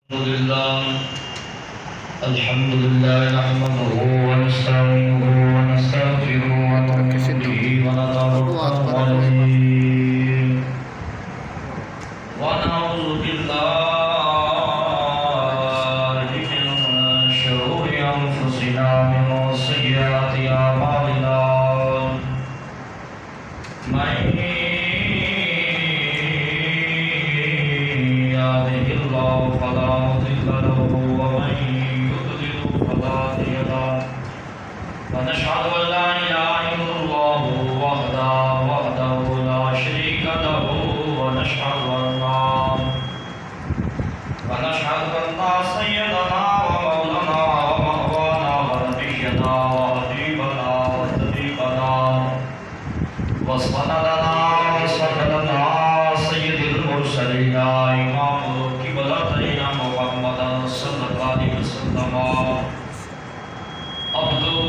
الحمد لله نحمده ونستعينه ونستغفره ونؤمن به ونتوكل عليه ونعوذ بالله من شرور أنفسنا ومن سيئات أعمالنا من يهده الله فلا مضل له ومن يضلل فلا هادي له ونشهد أن لا إله إلا الله وحده لا شريك له ونشهد أن سيدنا ومولانا ومهوانا ونبينا وحبيبنا وطبيبنا وسندنا وسندنا سيد المرسلين إمام القبلتين محمدا صلى الله عليه وسلم عبده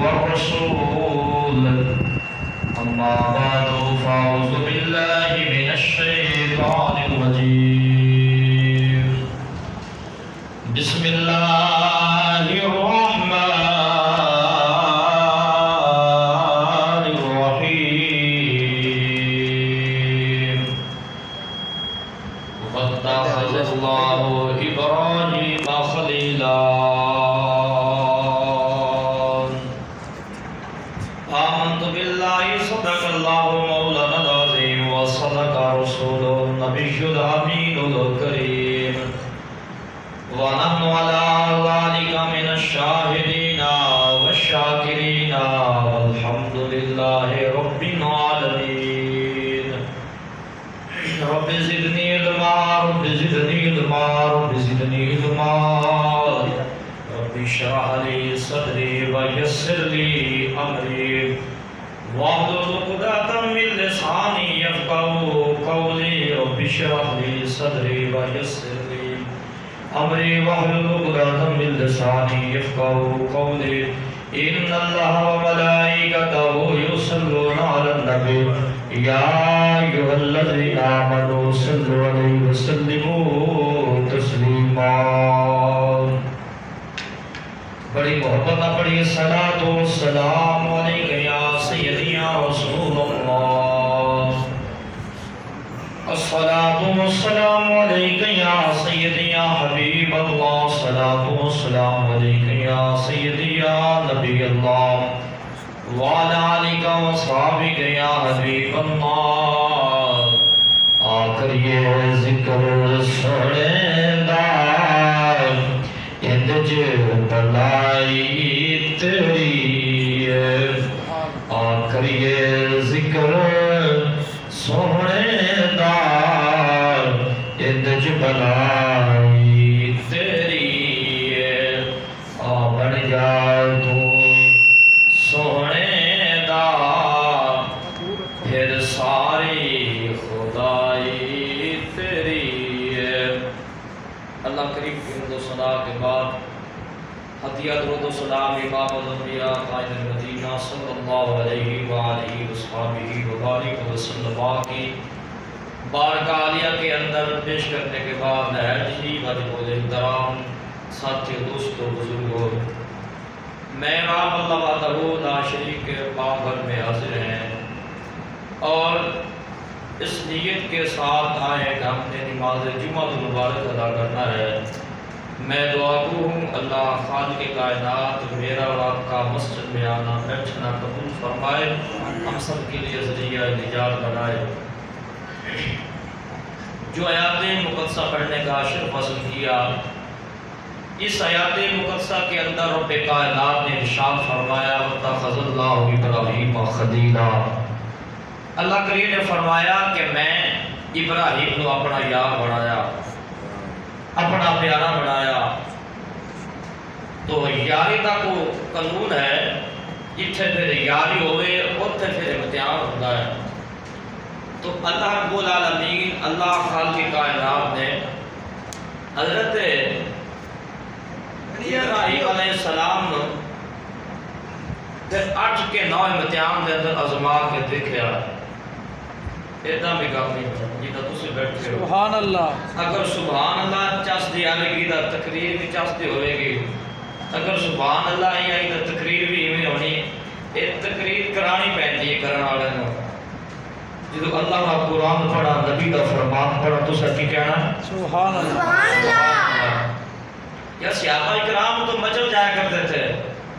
والرسول أما بعد فأعوذ بالله من الشيطان الرجيم بسم الله الرحمن الرحيم واتخذ الله إبراهيم خليلا آمنت بالله صدق الله مولانا العظيم وصدق رسوله النبي الأمين الكريم ونحن على ذلك من الشاهدين والشاكرين والحمد لله رب العالمين رب زدني علما رب زدني علما رب زدني علما رب اشرح لي صدري ويسر لي أمري واحلل عقدة من لساني يفقهوا قولي رب اشرح لي صدري ويسر لي أمري واحلل عقدة من لساني يفقهوا قولي إن الله وملائكته يصلون على النبي يا أيها الذين آمنوا صلوا عليه وسلموا تسليما بڑی محبت نہ پڑھی صلاۃ و سلام علیک یا سیدی یا رسول اللہ الصلاۃ والسلام علیک یا سیدی یا حبیب اللہ الصلاۃ والسلام علیک یا سیدی یا نبی اللہ وعلی آلک وصحابک یا حبیب اللہ آخر یہ ذکر سنے دار اندج بلائی تیری آخر یہ ذکر سنے دار اندج بلائی تیری بن جا تو سونے دار پھر ساری خدائی تیری اللہ کریم کی حمد و ثنا کے بعد عطیہ درود و سلام امام الانبیاء قائد المدینہ صلی اللہ علیہ وآلہ وصحبہ وبارک وسلم کی بارگاہ عالیہ کے اندر پیش کرنے کے بعد نہایت ہی واجب الاحترام ساتھی دوستو بزرگوں میں رام اللہ وحدہ لا شریک کے پاک گھر میں حاضر ہیں اور اس نیت کے ساتھ آئے کہ ہم نے نماز جمعہ مبارک ادا کرنا ہے میں دعا گو ہوں اللہ خالق کائنات میرا اور آپ کا مسجد میں آنا بیٹھنا قبول فرمائے ہم سب کے لیے ذریعہ نجات بنائے جو آیات مقدسہ پڑھنے کا شرف حاصل کیا اس آیات مقدسہ کے اندر رب کائنات نے ارشاد فرمایا واتخذ اللہ ابراہیم خلیلا اللہ کریم نے فرمایا کہ میں ابراہیم کو اپنا یار بنایا اپنا پیارا بنایا تو یاری کا کو قانون ہے جتھے پھر یاری ہوئے اتھے پھر امتحان ہوتا ہے تو اللہ رب العالمین اللہ خالق کائنات نے حضرت ابراہیم علیہ السلام پھر 8 کے 9 امتحان کے اندر آزما کے دیکھا ایدا میں گل نہیں جدا تسی بیٹھے ہو سبحان اللہ اگر سبحان اللہ چس دی آئے گی دا تقریر بھی چس دی ہوئے گی اگر سبحان اللہ ہی آئی دا تقریر بھی ہمیں ہونی ایک تقریر کرانی پہنتی ہے کرنا والے نے جدو اللہ کا قرآن پڑھا نبی کا فرمان پڑھا تو سچی کہنا سبحان اللہ سبحان اللہ یا صحابہ کرام تو مچل جایا کرتے تھے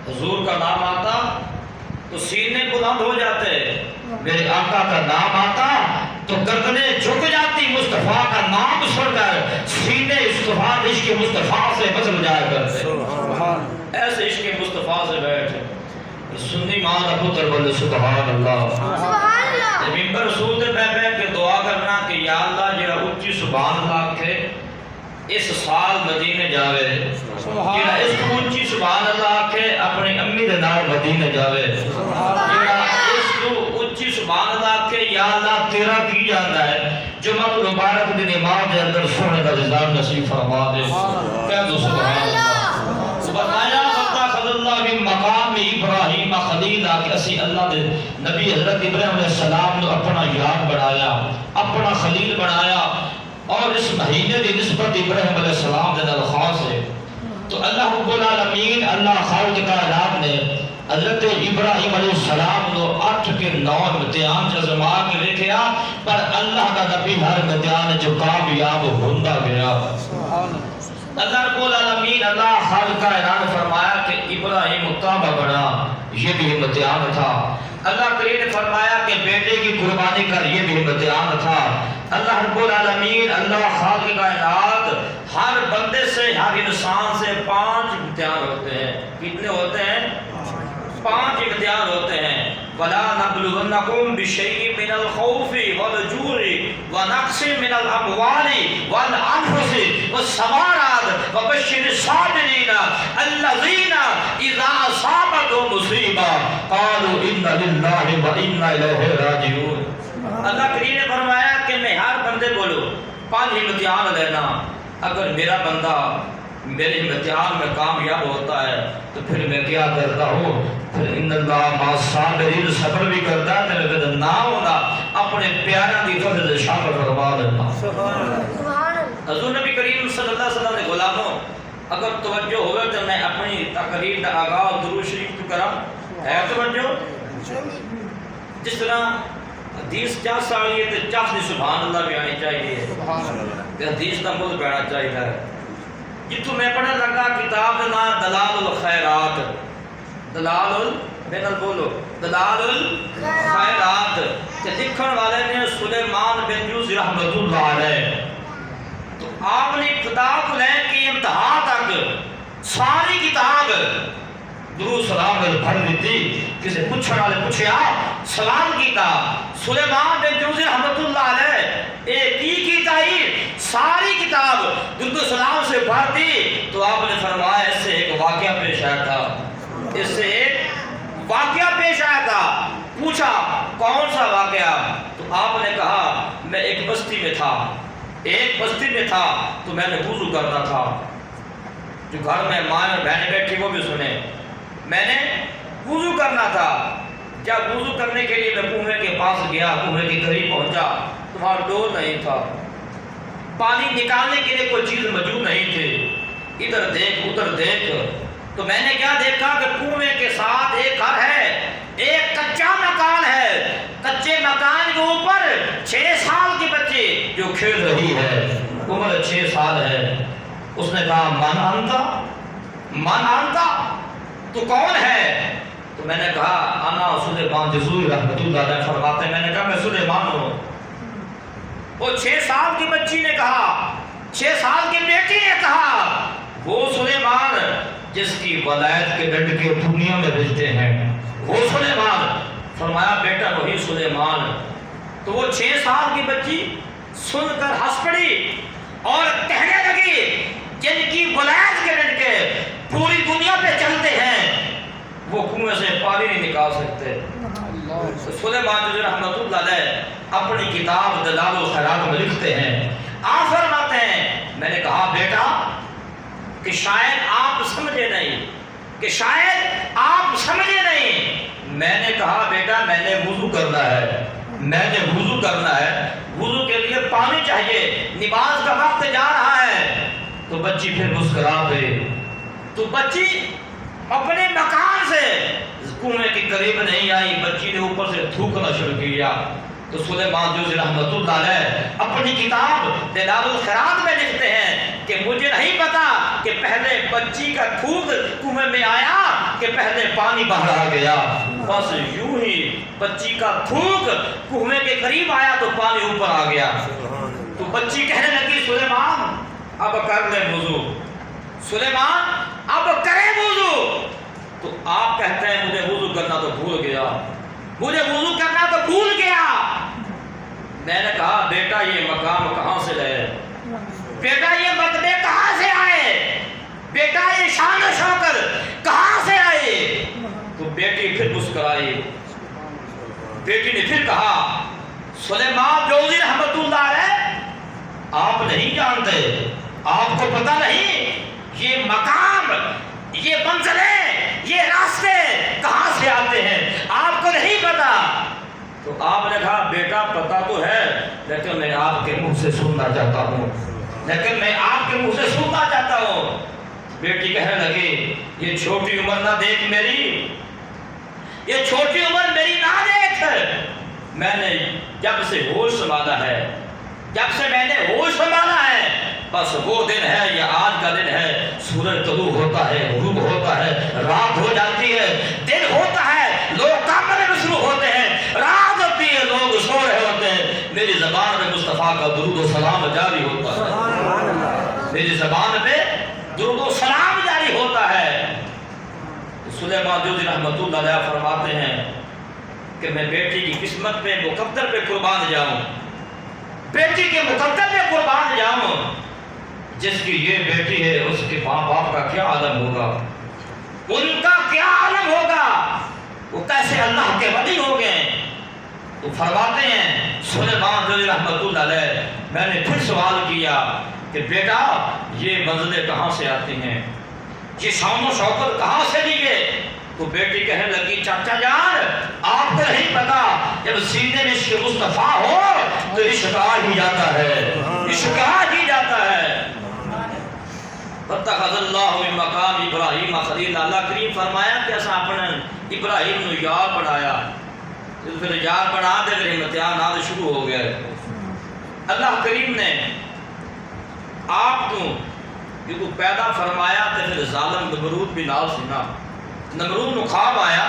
حضور کا نام آتا تو سینے بلند ہو جاتے میرے آقا کا نام آتا تو گردنیں جھک جاتی مصطفیٰ کا نام سن کر سینے استفاد عشق مصطفیٰ سے مچل جایا کرتے سبحان ایسے عشق مصطفیٰ سے بیٹھے سنی ماں کا پتر بولے سبحان اللہ سبحان اللہ ممبر رسول دے بیٹھ کے دعا کرنا کہ یا اللہ جڑا اونچی سبحان اللہ کے اس سال مدینے جاوے جڑا اس اونچی سبحان اللہ کے اپنی امی دے نال مدینے جاوے جڑا اس کو اونچی سبحان اللہ کے یا اللہ تیرا کی جاندا ہے جمعہ مبارک دن امام دے اندر سونے کا رضوان نصیب فرما دے کہہ دو سبحان اللہ فرمایا اللہ من مقام ابراہیم خلیل کہ اسی اللہ دے نبی حضرت ابراہیم علیہ السلام نے اپنا یار بنایا اپنا خلیل بنایا اور اس مہینے دی نسبت ابراہیم علیہ السلام دے نال خاص ہے تو اللہ رب العالمین اللہ خالق کائنات نے حضرت ابراہیم علیہ السلام کو 8 کے 9 امتحان جزما کے لکھیا پر اللہ کا نبی ہر امتحان جو کامیاب ہوندا گیا سبحان اللہ رب العالمین اللہ خالق کائنات نے فرمایا کہ ابراہیم کعبہ بنا یہ بھی امتحان تھا اللہ کریم نے فرمایا کہ بیٹے کی قربانی کر یہ بھی امتحان تھا اللہ رب العالمین اللہ خالق کائنات ہر بندے سے ہر انسان سے 5 امتحان ہوتے ہیں کتنے ہوتے ہیں 5 امتحان ہوتے ہیں وَلَا نَبْلُوَنَّكُمْ بِشَيْءٍ مِّنَ الْخَوْفِ وَالْجُوعِ وَنَقْصٍ مِّنَ الْأَمْوَالِ وَالْأَنفُسِ وَالثَّمَرَاتِ وَبَشِّرِ الصَّابِرِينَ الَّذِينَ إِذَا أَصَابَتْهُمْ مُصِيبَةٌ قَالُوا إِنَّ لِلَّهِ وَإِنَّا إِلَيْهِ رَاجِعُونَ اللہ کریم نے فرمایا کہ میں ہر بندے بولو 5 امتحان لینا اگر میرا بندہ میرے امتحان میں کامیاب ہوتا ہے تو پھر میں کیا کرتا ہوں پھر ان اللہ مع الصابرین صبر بھی کرتا ہے تیرے قدر نہ ہونا اپنے پیاروں کی فضل شامل فرما دینا سبحان اللہ حضور نبی کریم صلی اللہ علیہ وسلم نے غلاموں اگر توجہ ہوئے تو میں اپنی تقریر کا آغاز درود شریف تو کرا ہے توجہ جس طرح حدیث 4 سالی ہے تو 4 سبحان اللہ بھی آنی چاہیے سبحان اللہ حدیث کا مل بینا چاہیے جتوں میں پڑھنے لگا کتاب کا نام دلال الخیرات دلال بینل بولو دلال الخیرات کہ لکھن والے نے سلیمان بن جوزی رحمت اللہ علیہ تو آپ نے ابتدا کو لے کے انتہا تک ساری کتاب درود سلام میں پڑھ دیتی کسی پوچھنے والے پوچھیا سلام کیتا سلیمان بن جوزی رحمت اللہ علیہ ایک کی تائی ساری کتاب درود سلام سے بھر دی تو آپ نے فرمایا اس سے ایک واقعہ پیش آیا تھا اس سے ایک واقعہ پیش آیا تھا پوچھا کون سا واقعہ تو آپ نے کہا میں ایک بستی میں تھا تو میں نے وضو کرنا تھا جو گھر میں ماں اور بہنیں بیٹھی وہ بھی سنے میں نے وضو کرنا تھا جب وضو کرنے کے لیے میں کنویں کے پاس گیا کنویں کے قریب پہنچا تمہارا ڈول نہیں تھا پانی نکالنے کے لیے کوئی چیز موجود نہیں تھی ادھر دیکھ ادھر دیکھ تو میں نے کیا دیکھا کہ کنویں کے ساتھ ایک گھر ہے ایک کچا مکان ہے کچے مکان کے اوپر 6 سال کی بچی جو کھیل رہی ہے عمر 6 سال ہے اس نے کہا من انتا تو کون ہے تو میں نے کہا انا سلیمان جزوی رحمت اللہ علیہ فرماتے میں نے کہا میں سلیمان ہوں وہ 6 سال کی بچی نے کہا 6 سال کی بیٹی نے کہا وہ سلیمان جس کی ولایت کے ڈنڈ کے دنیا میں بھیجتے ہیں وہ سلیمان فرمایا بیٹا وہی سلیمان تو وہ 6 سال کی بچی سن کر ہنس پڑی اور کہنے لگی جن کی ولایت کے ڈنڈ کے پوری دنیا پہ چلتے ہیں وہ کنویں سے پانی نہیں نکال سکتے سلیمان جو رحمت اللہ علیہ اپنی کتاب دلال الخیرات میں لکھتے ہیں آپ فرماتے ہیں میں نے کہا بیٹا کہ شاید آپ سمجھے نہیں میں نے کہا بیٹا میں نے وضو کرنا ہے میں نے وضو کرنا ہے، وضو کے لیے پانی چاہیے، نماز کا وقت جا رہا ہے۔ تو بچی پھر مسکرا پہ، تو بچی اپنے مکان سے کنویں کے قریب نہیں آئی، بچی نے اوپر سے تھوکنا شروع کیا۔ تو سلیمان جوزی رحمۃ اللہ علیہ اپنی کتاب دلال الخیرات میں لکھتے ہیں کہ مجھے نہیں پتا کہ پہلے بچی کا تھوک کنویں میں آیا کہ پہلے پانی باہر آ گیا، بس یوں ہی بچی کا تھوک کنویں کے قریب آیا تو پانی اوپر آ گیا۔ تو بچی کہنے لگی سلیمان اب کر لے وضو، سلیمان اب کرے وضو۔ تو آپ کہتے ہیں مجھے وضو کرنا تو بھول گیا، مجھے وضو کرنا تو بھول گیا۔ میں نے کہا بیٹا یہ مقام کہاں سے لائے، بیٹا یہ مرتبے کہاں سے آئے، بیٹا یہ شان و شوکت کہاں سے آئے؟ تو بیٹی پھر مسکرائی، بیٹی نے پھر کہا سلیمان جوزی رحمۃ اللہ علیہ آپ نہیں جانتے، آپ کو پتہ نہیں یہ مقام، یہ منزلیں، یہ راستے کہاں سے آتے ہیں، آپ کو نہیں پتا۔ تو آپ نے کہا بیٹا پتا تو ہے لیکن میں آپ کے منہ سے سننا چاہتا ہوں، لیکن میں آپ کے منہ سے سننا چاہتا ہوں۔ بیٹی کہنے لگی یہ چھوٹی عمر نہ دیکھ میری، یہ چھوٹی عمر میری نہ دیکھ، میں نے جب سے ہوش سنبھالا ہے، جب سے میں نے ہوش سنبھالا ہے، بس وہ دن ہے یا آج کا دن ہے، سورج طلوع ہوتا ہے، غروب ہوتا ہے، رات ہو جاتی ہے، دن ہوتا ہے، لوگ کام میں مصروف ہوتے ہیں، رات ہوتی ہے، لوگ سو رہے ہوتے ہیں، میری زبان میں مصطفیٰ کا درود و سلام جاری ہوتا ہے، میری زبان پہ درود و سلام جاری ہوتا ہے۔ سلیمان جوزی رحمۃ اللہ علیہ فرماتے ہیں کہ میں بیٹی کی قسمت پہ مقدر پہ قربان جاؤں، بیٹی کے مقدر پہ قربان جاؤں، جس کی یہ بیٹی ہے اس کے ماں باپ کا کیا عالم ہوگا، ان کا کیا عالم ہوگا، وہ کیسے اللہ کے ولی ہو گئے۔ تو فرماتے ہیں سلیمان جوزی رحمۃ اللہ علیہ میں نے پھر سوال کیا کہ بیٹا یہ منزلیں کہاں سے آتی ہیں، یہ شان و شوکت کہاں سے لیے؟ تو بیٹی کہنے لگی چاچا جان آپ کو نہیں پتا، جب سینے میں عشق مصطفیٰ ہو تو عشق آ ہی جاتا ہے، عشق آ ہی جاتا ہے۔ فَاتَّخَذَ اللَّهُ مِن مَقَامِ إِبْرَاهِيمَ خَلِيلًا، اللہ کریم فرمایا کہ اساں اپنے ابراہیم نو یار بنایا، پھر یار بنا دے پھر امتحان آنے شروع ہو گئے۔ اللہ کریم نے آپ کو جو پیدا فرمایا تو پھر ظالم نمرود بھی نال سی نا، نمرود نو خواب آیا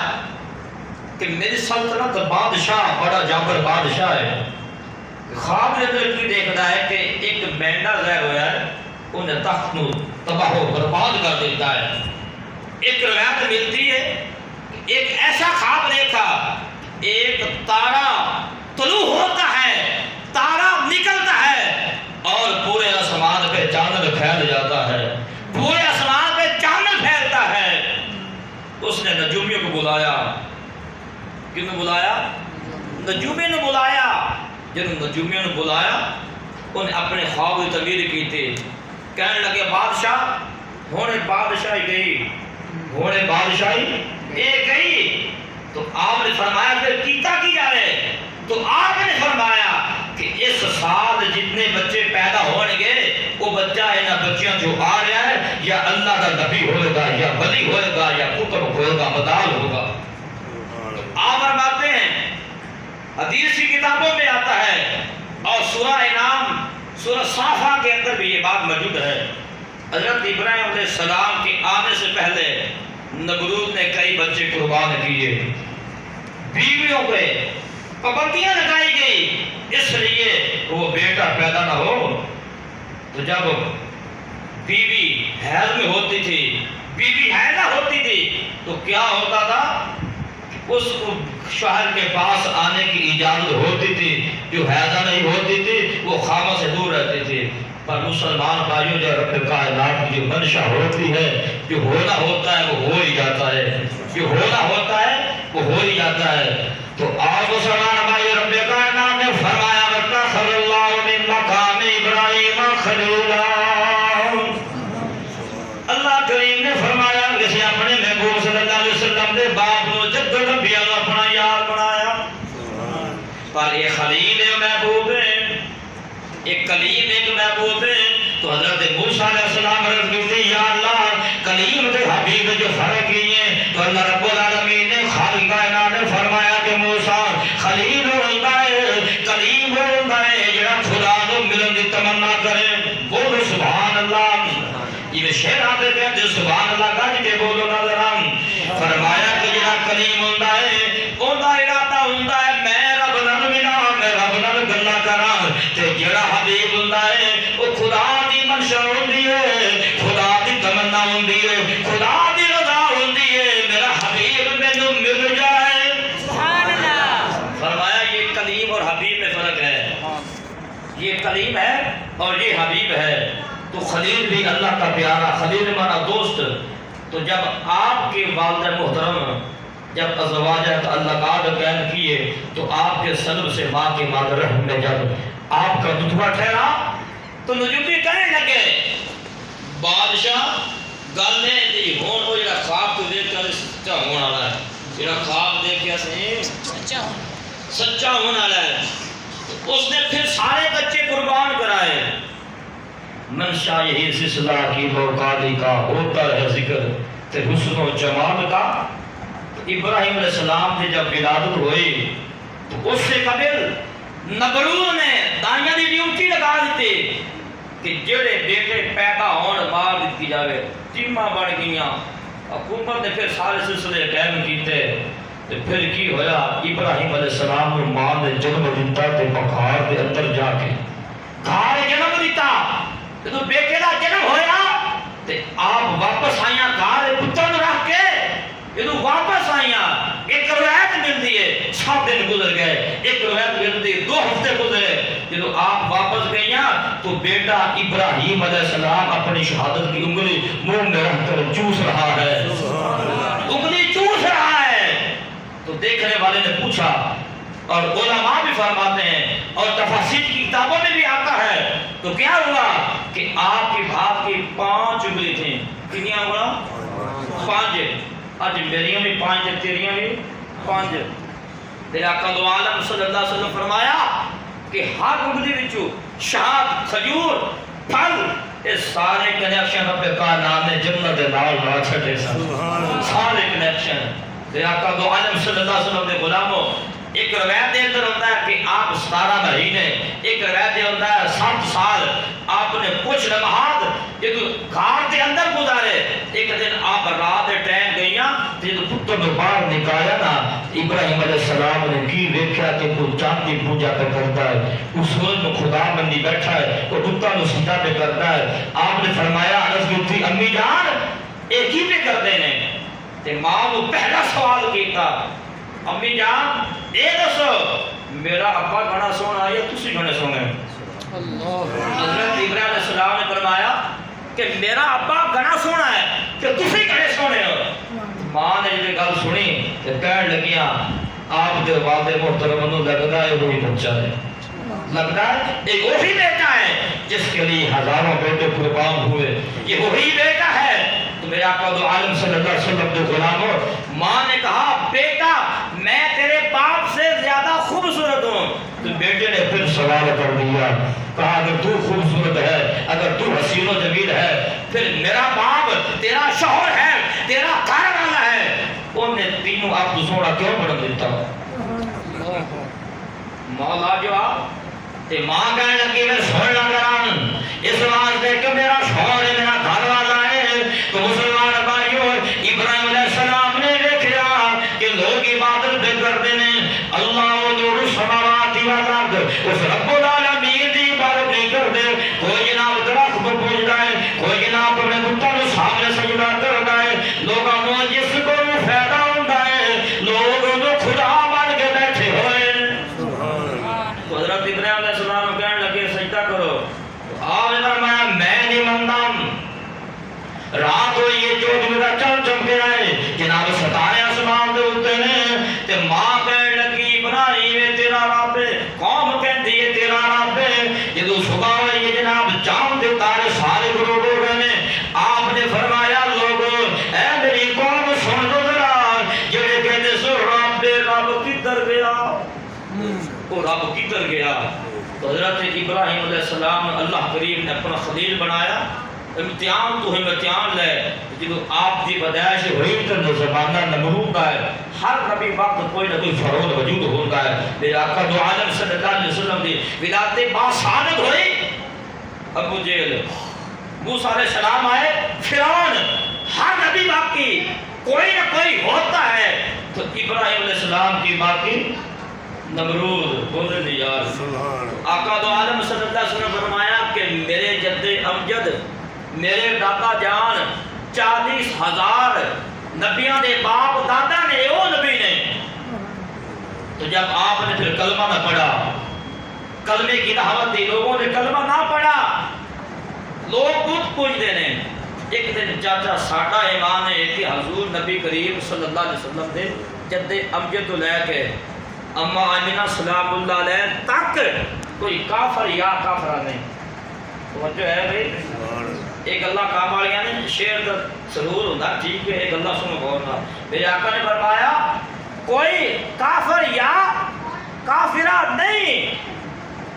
کہ میری سلطنت بادشاہ بڑا جابر بادشاہ ہے، خواب نے اندر کی دیکھتا ہے کہ ایک مینڈا ظاہر ہوا ہے، انہیں تخت نو تباہ و برباد کر دیتا ہے۔ ایک روایت ملتی ہے ایک ایسا خواب دیکھا، ایک تارا طلوع ہوتا ہے، تارا نکلتا ہے اور پورے آسمان پہ چاند پھیل جاتا ہے، پورے آسمان پہ چاند پھیلتا ہے۔ اس نے نجومیوں کو بلایا، کن نے بلایا؟ نجومیوں نے بلایا۔ جب نجومیوں نے بلایا انہیں اپنے خواب کی تعبیر کی تھی، کہنے لگے بادشاہ ہونے بادشاہی گئی، ہونے بادشاہی ایک گئی۔ تو آپ نے فرمایا پھر کیتا کی جائے؟ تو آپ نے فرمایا کہ اس سال جتنے بچے پیدا ہونے گے وہ بچہ اینا بچیاں جو آ رہا ہے یا اللہ کا نبی ہوئے گا یا ولی ہوئے گا یا قطب ہوئے گا مدال ہوگا۔ آپ فرماتے ہیں حدیث کی کتابوں میں آتا ہے اور سورہ انعام سورہ صافہ کے اندر بھی یہ بات موجود ہے، حضرت ابراہیم علیہ السلام کے آنے سے پہلے نمرود نے کئی بچے قربان کیے، بیویوں پہ پابندیاں لگائی گئی اس لیے وہ بیٹا پیدا نہ ہو۔ تو جب بیوی حیض میں ہوتی تھی، بیوی حیضہ ہوتی تھی تو کیا ہوتا تھا، اس کو شوہر کے پاس آنے کی اجازت ہوتی تھی، جو حیضہ نہیں ہوتی تھی وہ خامہ سے دور رہتی تھی۔ پر مسلمان بھائیوں جو رب کائنات کی جو منشا ہوتی ہے، جو ہونا ہوتا ہے وہ ہو ہی جاتا ہے، جو ہونا ہوتا ہے وہ ہو ہی جاتا ہے۔ تو آج مسلمان بھائی رب کائنات نے فرمایا وَاتَّخَذَ اللَّهُ مِن مَقَامِ إِبْرَاهِيمَ خَلِيلًا، اللہ کریم نے فرمایا کسی اپنے محبوب صلی اللہ علیہ وسلم نے باپ کو جد و نبیہ اپنا یار بنایا۔ پر یہ خلیل محبوب ہے، ایک کلیم ایک محبوب ہے۔ تو حضرت موسیٰ علیہ السلام عرض کی یا اللہ کلیم کے حبیب جو فرق کیے، تو اللہ رب العالمین نے خالق کائنات نے فرمایا کہ موسیٰ خلیل ہوتا ہے، کلیم ہوتا ہے، جڑا خدا کو ملن دی تمنا کرے، بولو سبحان اللہ۔ یہ شعر آتے کہتے سبحان اللہ گاج کے بولو نظران۔ فرمایا کہ جڑا کلیم ہوتا ہے اوندا ارادہ ہوندا ہے میں رب نال ملاں، میں رب نال گلاں کراں، تے جڑا حبیب ہوندا ہے او خدا دی منشا ہوندی ہے، خدا دی تمنا ہوندی ہے، خدا دی رضا ہوندی ہے، میرا حبیب مینوں مل جائے۔ سبحان اللہ۔ فرمایا یہ کلیم اور حبیب میں فرق ہے، یہ کلیم ہے اور یہ حبیب ہے۔ تو خلیل بھی اللہ کا پیارا، خلیل ہمارا دوست۔ تو جب آپ کے والدہ محترم جب ازواجہ تعلقات قائم کیے تو آپ کے سلب سے ماں کے مادر رحم میں جب آپ کا دتوا ٹھہرا تو نجومی کہنے لگے بادشاہ گل ہے دی ہون وہ جڑا خواب تو دیکھ کر سچا ہونے والا ہے، جڑا خواب دیکھیا سے سچا ہونے والا ہے۔ اس نے پھر سارے بچے قربان کرائے۔ منشا یہی سلسلہ کی موقعی کا ہوتا ہے ذکر تے حسن و جمال کا۔ ابراہیم علیہ السلام کی جب ولادت ہوئی تو اس سے قبل نبرود نے دائیاں دی ڈیوٹی لگا دیتے کہ جڑے بیٹے پیدا ہون مار دیتی جاوے، ٹیماں بڑھ گئیاں۔ حکومت نے پھر سارے سلسلے قائم کیتے۔ تو پھر کی ہویا ابراہیم علیہ السلام نے ماں نے جنم دیتا تے بخار دے اندر جا کے گھر جنم دیتا۔ تو بیٹے دا جنم ہویا تے آپ واپس آئیاں گھر پتر رکھ کے جدو واپس آئیاں ایک روایت ملتی ہے 7 دن گزر گئے، ایک روایت ملتی ہے 2 ہفتے گزرے۔ جدو آپ واپس گئیاں تو بیٹا ابراہیم علیہ السلام اپنی شہادت کی انگلی منہ میں رکھ کر چوس رہا ہے، انگلی چوس رہا ہے۔ تو دیکھنے والے نے پوچھا اور علماء بھی فرماتے ہیں اور تفاسیر کی کتابوں میں بھی آتا ہے تو کیا ہوا کہ آپ کی بھاپ کی 5 انگلی تھیں، کنیاں ہوا 5، آج میریاں بھی 5 تیریاں بھی 5۔ تیرا آقا عالم صلی اللہ علیہ وسلم فرمایا کہ ہر انگلی وچوں شہد، کھجور، پھل، اس سارے کنیکشن رب کائنات نے جنت دے نال نہ چھڈے سن، سارے کنیکشن۔ تیرا آقا عالم صلی اللہ علیہ وسلم دے غلاموں ایک روایت دے اندر ہوتا ہے کہ آپ 17 مہینے، ایک روایت دے ہوتا ہے 7 سال آپ نے کچھ لمحات جدو گھر کے اندر گزارے۔ ایک دن آپ رات ٹائم گئیاں جدو پتر کو باہر نکایا نا ابراہیم علیہ السلام نے کی دیکھا کہ کوئی چاند کی پوجا پہ کرتا ہے، اس سورج میں خدا بندی بیٹھا ہے، وہ بتوں کو سجدہ پہ کرتا ہے۔ آپ نے فرمایا عرض کی تھی امی جان ایک ہی پہ کرتے ہیں۔ تے ماں کو پہلا سوال کیتا امی جان اے دسو میرا ابا گھنا سونا ہے یا تسی گھنے سونے؟ حضرت ابراہیم علیہ السلام نے فرمایا کہ میرا ابا گھنا سونا ہے کہ تسی گھنے سونے ہو۔ ماں نے جب گل سنی تو کہنے لگیاں آپ کے والد محترم نو لگتا ہے وہی بچہ ہے، لگتا ہے ایک وہی بیٹا ہے جس کے لیے ہزاروں بیٹے قربان ہوئے، یہ وہی بیٹا ہے۔ تو میرے آقا دو عالم صلی اللہ علیہ وسلم کے غلاموں ماں نے کہا بیٹا میں تیرے باپ سے زیادہ خوبصورت ہوں۔ تو بیٹے نے پھر سوال کر دیا، کہا اگر تو خوبصورت ہے، اگر تو حسین و جمیل ہے، پھر میرا باپ تیرا شوہر ہے، تیرا گھر والا ہے، انہیں تینوں آپ کو سوڑا کیوں بڑھ دیتا؟ مولا جواب تے ماں کہنے لگی میں سوڑنا کران اس واسطے کہ میرا شوہر ہے، میرا گھر والا ہے۔ تو مسلمان بھائیوں ابراہیم علیہ السلام نے دیکھا کہ لوگ عبادت پہ کرتے ہیں اللہ نور السماوات والارض، اس رب العالمین کی عبادت نہیں کرتے۔ کوئی جناب درخت کو پوجتا ہے، کوئی جناب اپنے بتوں کے سامنے سجدہ کرتا ہے، لوگوں کو جس کو فائدہ ہوتا ہے لوگ تو خدا بن کے بیٹھے ہوئے۔ تو حضرت ابراہیم علیہ السلام کہنے لگے سجدہ کرو۔ آپ نے فرمایا میں نہیں منتا، رات ہوئی یہ جو میرا چل چمکے آئے جناب ستارے آسمان دے ہوتے ہیں۔ تے ماں کہنے لگی ابراہیم تیرا رب ہے، قوم کہتی ہے تیرا رب ہے۔ جدو صبح ہوئی یہ جناب چاند دے تارے سارے غروب ہو گئے ہیں۔ آپ نے فرمایا لوگوں اے میری قوم سن لو ذرا، جڑے کہتے سو رب کدھر گیا؟ وہ تو حضرت ابراہیم علیہ السلام اللہ کریم نے اپنا خلیل بنایا. امتحان تو امتحان لے جب آپ کی پیدائش ہوئی تو زمانہ نمرود ہے. ہر نبی وقت کوئی نہ کوئی فرعون وجود ہوتا ہے. میرے آقا دو عالم صلی اللہ علیہ وسلم کی ولادت باسعادت ہوئی. ابو جہل، موسیٰ علیہ السلام آئے، فرعون. ہر نبی باقی کوئی نہ کوئی ہوتا ہے. تو ابراہیم علیہ السلام کی باقی نمرود بولے نہیں یار. آقا دو عالم صلی اللہ علیہ وسلم فرمایا کہ میرے جد امجد، میرے دادا جان 40,000 نبیوں دے باپ دادا نے وہ نبی نے. تو جب آپ نے پھر کلمہ نہ پڑھا، کلمے کی دعوت دی، لوگوں نے کلمہ نہ پڑھا، لوگ خود پوچھتے ہیں. ایک دن چاچا ساڈا ایمان ہے کہ حضور نبی کریم صلی اللہ علیہ وسلم دے جد امجد تو لے کے اما آمینہ سلام اللہ علیہ تک کوئی کافر یا کافرہ نہیں. توجہ ہے بھئی؟ ایک اللہ کام آلیاں نے شیر کا ضرور ہوتا ٹھیک ہے، ایک اللہ سنو بولنا. میرے آقا نے فرمایا کوئی کافر یا کافرہ نہیں.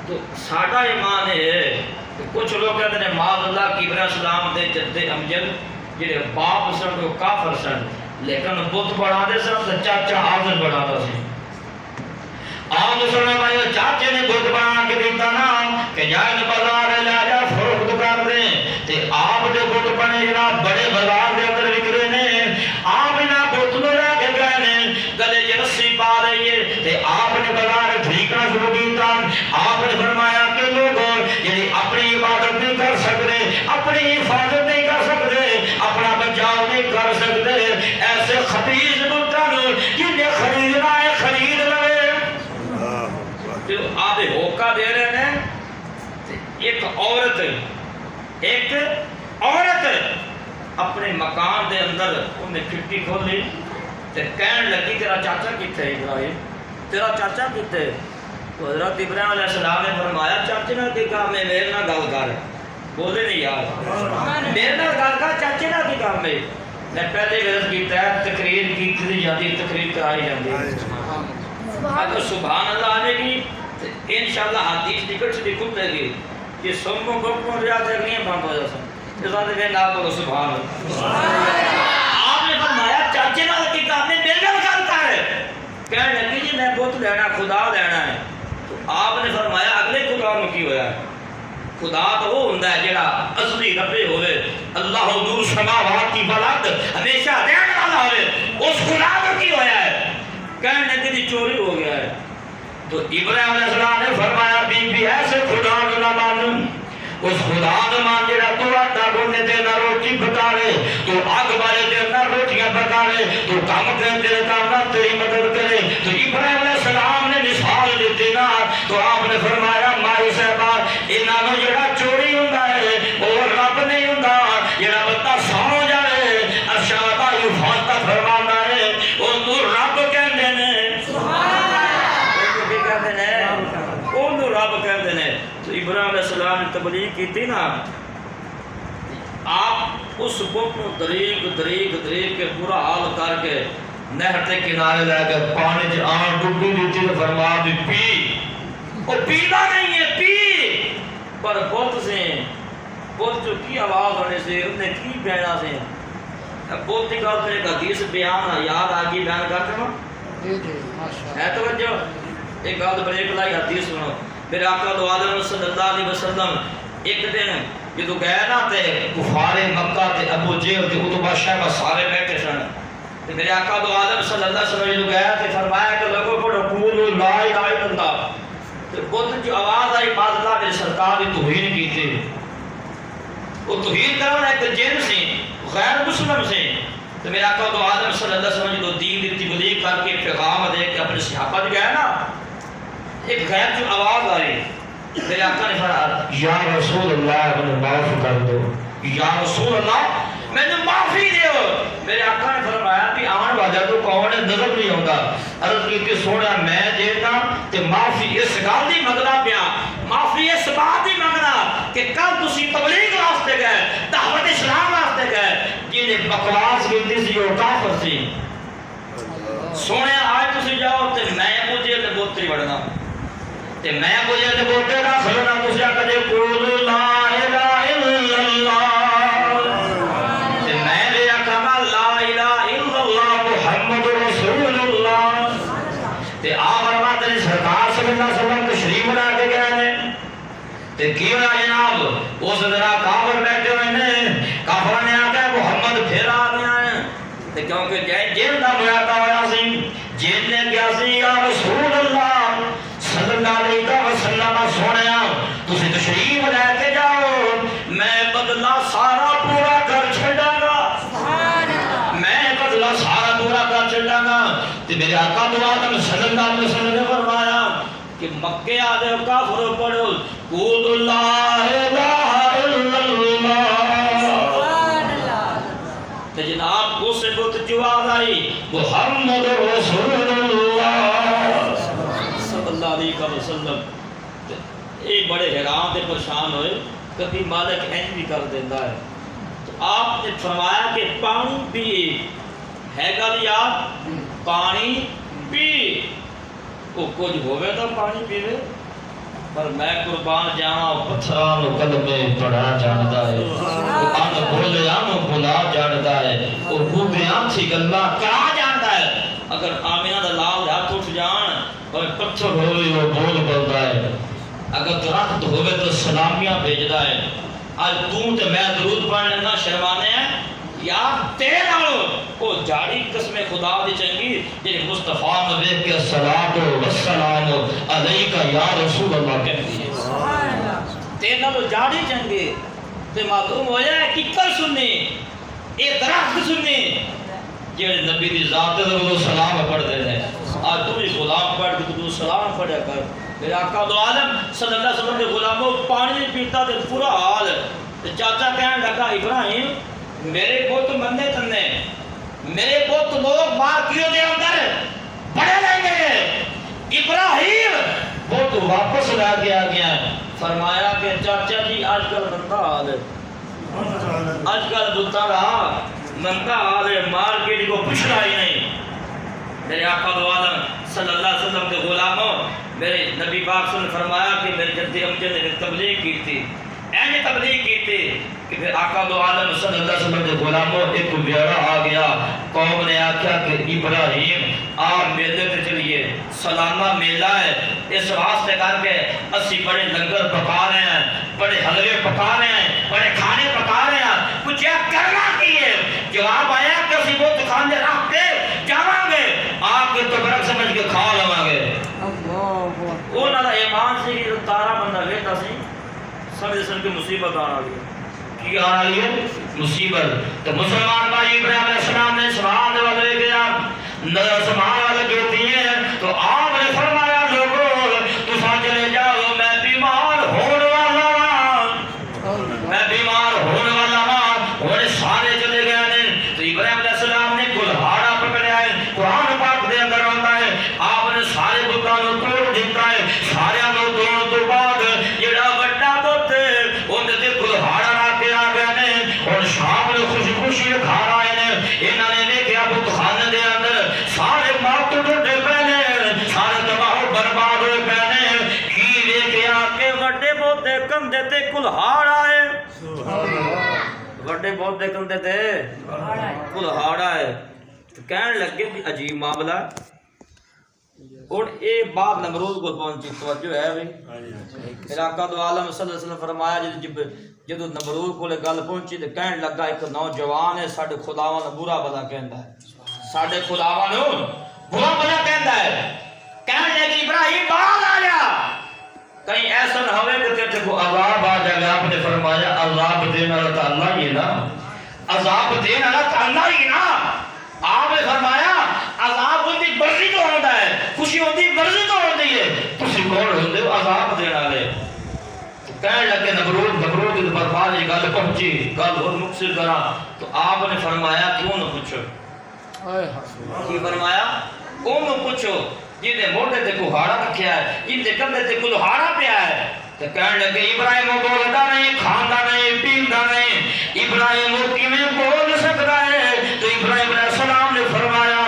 تو ساڈا ایمان ہے. کچھ لوگ کہتے ہیں معاذ اللہ کہ ابراہیم السلام دے جد امجد جڑے باپ سن وہ کافر سن، لیکن بت بنا دے سن تو چاچا حاضر بنا دا سی. آپ سننے بھائی چاچے نے بت بنا کے دیتا نا کہ جائن بازار لے جا فروخت کر دیں. تے آپ جو بت بنے جناب بڑے بازار دے اندر وکرے نے، آپ انہاں بت نو لے کے گئے نے، گلے چ رسی پا رہی ہے تے آپ نے بازار ٹھیکنا شروع کیتا. آپ نے فرمایا کہ لوگوں یعنی اپنی عبادت نہیں کر سکتے، اپنی حفاظت نہیں کر سکتے، اپنا بچاؤ نہیں کر سکتے، ایسے خبیث بتاں جنہیں خریدنا ہے خرید لے. آپ ہوکا دے رہے ہیں. ایک عورت اپنے مکان دے اندر انہیں کھڑکی کھولی تے کہنے لگی تیرا چاچا کتے ہے ابراہیم، تیرا چاچا کتے ہے. تو حضرت ابراہیم علیہ السلام نے فرمایا چاچے نہ کی کام ہے، میرے نہ گل کر. بولے نہیں یار، میرے نہ گل کر، چاچے نہ کی کام ہے. میں پہلے غرض کیتا ہے تقریر کی جاتی، تقریر کرائی جاتی. اگر سبحان اللہ آ جائے گی انشاءاللہ حدیث نکل سے نکل لے گی کہ سموں کو کون ریاض ہے نہیں بند ہو جاتا. اس بات میں نہ بولو سبحان اللہ. آپ نے فرمایا چاچے نہ کی کام ہے، میرے نہ گل کر. کہنے لگی جی میں بت لینا، خدا لینا ہے. تو آپ نے فرمایا اگلے خدا نو کی ہویا ہے؟ خدا تو وہ ہوندا ہے جڑا اصلی رب ہوئے، اللہ نور سماوات کی بلند ہمیشہ رہنے والا ہوئے. اس خدا کو کی ہویا ہے؟ کہنے لگی جی چوری ہو گیا ہے. تو ابراہیم علیہ السلام نے فرمایا بی بی ایسے خدا کو نہ مانن، اس خدا کو مان جڑا تو آٹا گوندے تے نہ روٹی پکاوے، تو آگ بارے تے نہ روٹیاں پکاوے، تو کام کرے تے کام نہ تیری مدد کرے. تو ابراہیم علیہ السلام نے مثال دیتی نا. تو آپ نے فرمایا مائی صاحبہ انہاں نو جڑا چوری ہوندا ہے وہ رب نہیں ہوندا. جڑا بندہ سو جائے ارشاد یو فاطمہ فرماندا ہے او نور رب کہندے نے. رب کہتے ہیں. تو ابراہیم علیہ السلام نے تبلیغ کی تھی نا. آپ اس بت کو دریگ کے برا حال کر کے نہر کے کنارے لے کے پانی چ آن ڈبی دیتی تو فرما دی پی. وہ پیتا نہیں ہے پی. پر بت سے بت جو کی آواز ہونے سے انہیں کی بہنا سے بت کی گل ایک حدیث بیان یاد آ گئی، بیان کرتے ہیں ہے تو جو ایک گل بریک لائی حدیث سنو. میرے آقا دو عالم صلی اللہ علیہ وسلم ایک دن جدو گئے نا تے کفار مکہ تے ابو جہل تے اتبا شیبہ سارے بیٹھے سن. میرے آقا دو عالم صلی اللہ علیہ وسلم جدو گئے تے فرمایا کہ لوگوں پڑھو قولوا لا الہ الا اللہ. تے بت جو آواز آئی باز اللہ میرے سرکار کی توہین کی تھی. وہ توہین کرنا ایک جن سے غیر مسلم سے. تو میرے آقا دو عالم صلی اللہ علیہ وسلم جدو دین دی تبلیغ کر کے پیغام دے کے اپنے صحابہ گئے نا، ایک غیر جو آواز آئی. میرے آقا نے فرمایا یا رسول اللہ مجھے معاف کر دو، یا رسول اللہ مجھے معافی دیو. میرے آقا نے فرمایا کہ آن والا تو کون ہے نظر نہیں ہوگا. عرض کی کہ سونا میں دینا تے معافی اس گل دی منگنا پیا، معافی اس بات دی منگنا کہ کل تسی تبلیغ واسطے گئے، دعوت اسلام واسطے گئے، جنہیں بکواس کیتی سی وہ کافر سی. سونے آج تسی جاؤ تے میں مجھے بوتری بڑھنا تے میں کوئی تے بوتے دا سننا تسیا کدے قول لا الہ الا اللہ تے میں دے آکھاں لا الہ الا اللہ محمد رسول اللہ تے آپ فرماتے ہیں سرکار صلی اللہ علیہ وسلم تشریف لا کے گئے نے تے کی ہویا جناب اس ذرا کافر بیٹھے ہوئے نے کافر نے آکھا محمد پھر آ گیا ہے تے کیونکہ جیل دا مراتا ہویا سی جیل نے کیا سی یا رسول اللہ صلی اللہ علیہ وسلم سونیا تسی تشریف لے کے جاؤ میں بدلہ سارا پورا کر چھڑا گا میں بدلہ سارا پورا کر چھڑا گا تے میرے آقا دو عالم صلی اللہ علیہ وسلم نے فرمایا کہ مکے آدھے کافر پڑھو قول لا الہ الا اللہ تے جناب اس سے بہت جواب آئی محمد رسول اللہ صلی اللہ علیہ وسلم یہ بڑے حیران تے پریشان ہوئے کبھی مالک اینج بھی کر دیتا ہے تو آپ نے فرمایا کہ پانی پیے ہے گا یاد پانی پی وہ کچھ ہوئے تو پانی پیوے پر میں قربان جاواں پتھراں نو قدمے پڑھا جاندا ہے وہ ان بولے آنو بلا جاندا ہے وہ خوبیاں تھی گلاں کیا جاندا ہے اگر آمینہ دا لال ہاتھ اٹھ جان اور پتھر ہوئے وہ بول بولدا ہے اگر درخت ہوئے تو سلامیاں بھیجدا ہے آج توں تے میں درود پڑھنے نہ شرمانے ہیں یار تیرے نالو وہ جاڑی قسم خدا دی چنگی جی مصطفیٰ نے دیکھ کے الصلاۃ والسلام علیک یا رسول اللہ کہتی ہے تیرے نالو جاڑی چنگی تے معلوم ہو جائے ککر سننی اے درخت سننی جڑے نبی دی ذات تے وہ سلام پڑھ دے نے آج تو بھی غلام پڑھ کے تو سلام پڑھیا کر میرے آقا دو عالم صلی اللہ علیہ وسلم کے غلاموں پانی پیتا تے پورا حال تے چاچا کہنے لگا ابراہیم میرے بہت مندے تنے میرے بہت لوگ مارکیوں دے اندر بڑے لیں گے ابراہیم بہت واپس لا کے آ گیا فرمایا کہ چاچا جی آج کل مندہ حال ہے آج کل بتا رہا مندہ حال ہے مارکیٹ کو پوچھنا ہی نہیں میرے آقا دو عالم صلی اللہ علیہ وسلم کے غلاموں میرے نبی پاک صلی اللہ علیہ وسلم فرمایا کہ میرے جد امجد نے تبلیغ کی تھی اینی تبلیغ کی تھی کہ پھر آقا دو عالم صلی اللہ علیہ وسلم کے غلاموں ایک بیڑا آ گیا قوم نے آکھا کہ ابراہیم آپ میلے تے چلیے سلامہ میلہ ہے اس واسطے کر کے اسی بڑے لنگر پکا رہے ہیں بڑے حلوے پکا رہے ہیں بڑے کھانے پکا رہے ہیں کچھ کرنا کیے جواب آیا کہ اسی وہ کھانے رکھ کے جاواں گے آپ کے تبرک سمجھ کے کھا لواں گے انہاں دا ایمان سی کہ تارا بندہ ویکھدا سی سمجھ سن کے مصیبت آنا لیا کی آنا لیا مصیبت تو مسلمان بھائی ابراہیم علیہ السلام نے سبحان دے والے گیا نظر سبحان والے کہتی ہیں تو آپ نے فرمایا لوگوں تساں چلے جاؤ میں بیمار ہونے والا میں بیمار ہونے والا ہوں اور سارے چلے گئے ہیں تو ابراہیم علیہ السلام نے کلہاڑا پکڑیا ہے قرآن پاک دے اندر آتا ہے آپ نے سارے بتاں نو توڑ دیتا ہے سارے نو توڑن تو بعد جڑا وڈا بت اون تے کلہاڑا لا کے آ گئے نے اور شام نے خوشی خوشی کھا رہے نے انہاں نے دیکھیا بت خانے دے اندر سارے مات ٹوٹے پے نے سارے تباہ برباد ہوئے پے نے کی دیکھیا کہ وڈے بت کندے تے کلہاڑ آئے وڈے بت دے کندے تے کلہاڑ آئے کہنے لگے بھی عجیب معاملہ اور اے بات نمرود کو پہنچی توجہ ہے بھئی پھر آقا دو عالم صلی اللہ علیہ وسلم فرمایا جب نمرود کو گل پہنچی تو کہنے لگا ایک نوجوان ہے ساڈے خداواں نوں برا بھلا کہندا ہے ساڈے خداواں نوں برا بھلا کہندا ہے کہنے لگے ابراہیم باہر آ جا کہیں ایسا نہ ہوئے کہ تیرے کو عذاب آ جائے گا آپ نے فرمایا عذاب دینے والا تو اللہ ہی نا عذاب دینے والا تو اللہ ہی نا آپ نے فرمایا عذاب ہوندی مرضی تو ہوندا ہے خوشی ہوندی مرضی تو ہوندی ہے تسی کون ہوندے ہو عذاب دینے والے کہنے لگے نمرود کے دربار یہ گل پہنچی گل اور مقصد کرا تو آپ نے فرمایا کیوں نہ پوچھو کی فرمایا کیوں نہ پوچھو جن نے موٹے تے کلہاڑا رکھیا ہے جن دے کندھے تے کلہاڑا پیا ہے تو کہنے لگے ابراہیم وہ بولدا نہیں کھاندا نہیں پیندا نہیں ابراہیم وہ کیویں بول سکدا ہے تو ابراہیم علیہ السلام نے فرمایا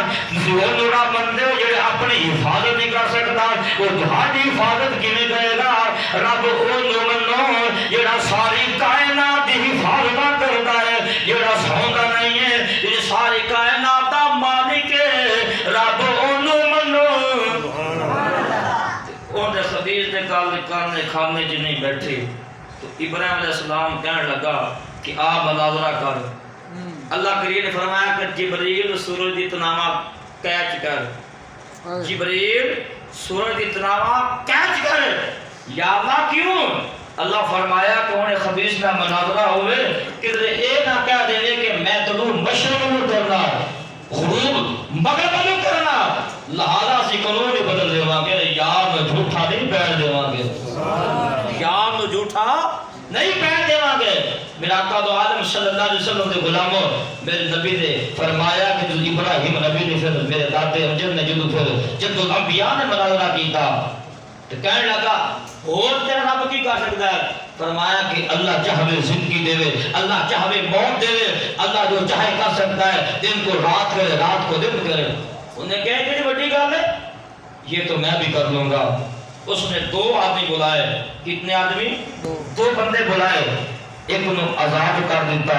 وہ نورا بندے ہو جڑے اپنی حفاظت نہیں کر سکتا وہ تہاڈی حفاظت کیویں رب اونوں منو جڑا ساری کائنات دی حفاظت کردا ہے، جڑا سوندا نہیں ہے، یہ ساری کائنات دا مالک ہے، رب اونوں منو۔ اون دے حدیث دے کال کھانے چ نہیں بیٹھے تو ابراہیم علیہ السلام کہنے لگا کہ آپ مناظرہ کر۔ اللہ کریم نے فرمایا کہ جبریل سورج دی تناوا کیچ کر، جبریل سورج دی تناوا کیچ کر۔ یا اللہ کیوں؟ اللہ فرمایا کہ انہیں خبیث نہ مناظرہ ہوئے کہ اے نہ کہہ دے کہ میں طلوع مشرق میں کرنا غروب مغرب میں کرنا، لہذا سی قانون بدل دیواں گے، یار میں جھوٹا نہیں بیٹھ دیواں گے، یار میں جھوٹا نہیں بیٹھ دیواں گے۔ میرا آقا دو عالم صلی اللہ علیہ وسلم دے غلاموں، میرے نبی نے فرمایا کہ جو ابراہیم نبی نے پھر میرے دادے امجد نے جدو انبیاء نے مناظرہ کیتا تو کہنے لگا اور تیرا رب کی کر سکتا ہے؟ فرمایا کہ اللہ چاہے زندگی دے، اللہ چاہے موت دے، اللہ جو چاہے کر سکتا ہے، دن کو رات کرے رات کو دن کرے۔ انہیں کہا کہ بڑی گل ہے یہ تو میں بھی کر لوں گا۔ اس نے دو آدمی بلائے، کتنے آدمی؟ دو بندے بلائے، ایک انہوں آزاد کر دیتا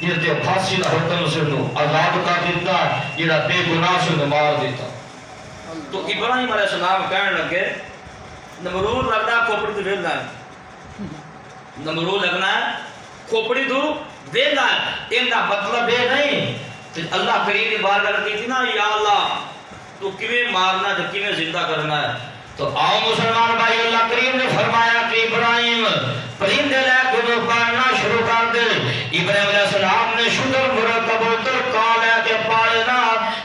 جس دے پھانسی دا حکم سے انہوں آزاد کر دیتا، جڑا بے گناہ سے انہوں مار دیتا۔ تو ابراہیم علیہ السلام کہنے لگے نمرود لگنا ہے کھوپڑی تو ویلنا ہے، نمرود لگنا ہے کھوپڑی تو ویلنا ہے، ان کا مطلب یہ نہیں کہ اللہ کریم نے بار گل کی تھی نا یا اللہ تو کیویں مارنا ہے کیویں زندہ کرنا ہے۔ تو آؤ مسلمان بھائی، اللہ کریم نے فرمایا کہ ابراہیم پرندے لے کے پالنا شروع کر دے۔ ابراہیم علیہ السلام نے شکر مرد کبوتر کاں لے کے پالنا،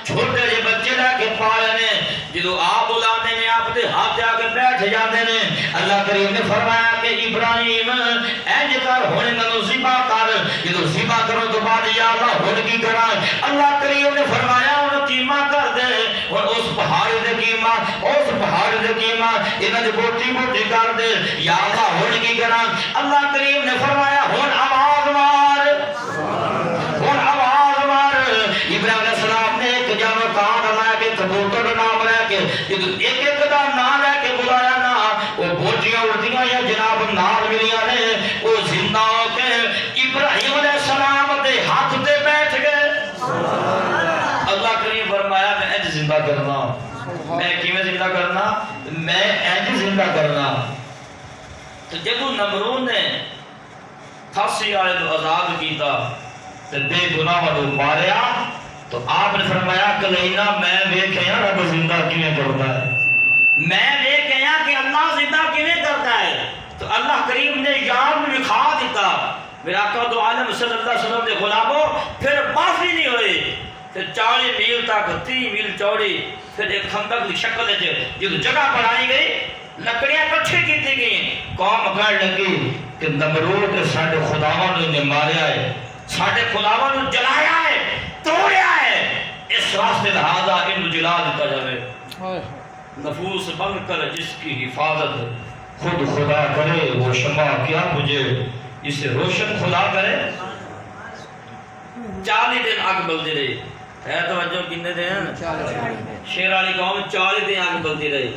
چھوٹے جے بچے لے کے پالنے، جدو آپ بلانے نے آپ دے ہاتھ جا کے بیٹھ جاتے نے۔ اللہ کریم نے فرمایا کہ ابراہیم اینج کر ہونے نو ذبح کر، جدو ذبح کرو تو بعد یا اللہ ہن کی کرا؟ اللہ کریم نے فرمایا انہوں قیمہ کر دے، اور اس پہاڑ دے قیمہ، اس پہاڑ دے قیمہ انہوں نے بوٹی بوٹی کر دے، یا اللہ ہن کی کرا؟ اللہ کریم نے فرمایا ہن آواز مار، ہن آواز مار۔ ابراہیم علیہ السلام نے ایک جانور کان لے کے کبوتر نام لے کے جدو ایک ایک دا نام لے کے بلایا نا، وہ بوٹیاں اڑتیاں یا جناب نال ملیاں نے، وہ زندہ ہو کے ابراہیم علیہ السلام دے ہاتھ تے بیٹھ گئے۔ اللہ کریم فرمایا میں انج زندہ کرنا، میں کیویں زندہ کرنا؟ میں انج زندہ کرنا۔ تو جب نمرود نے پھانسی والے کو آزاد کیتا تے بے گناہ نو ماریا تو آپ نے فرمایا کلینا میں ویکھیا رب زندہ کیویں کرتا ہے، میں ویکھیا کہ اللہ زندہ کیویں کرتا ہے۔ تو اللہ کریم نے یاد میں دکھا دیتا۔ میرا آقا دو عالم صلی اللہ علیہ وسلم دے غلاموں پھر معافی نہیں ہوئی، پھر 40 میل تک 30 میل چوڑی، پھر ایک خندق کی شکل ہے جدو جگہ بنائی گئی، لکڑیاں کٹھی کی گئی، قوم کہنے لگی کہ نمرود ساڈے خداواں نے ماریا ہے، ساڈے خداواں نے جلایا ہے، توڑیا ہے، اس راستے لہذا انہوں جلا دیتا جائے۔ نفوس بن کر جس کی حفاظت خود خدا کرے، وہ شمع کیا مجھے اسے روشن خدا کرے۔ 40 دن آگ بلدی رہی ہے، توجہ کتنے دن؟ شیر والی قوم 40 دن آگ بلدی رہی۔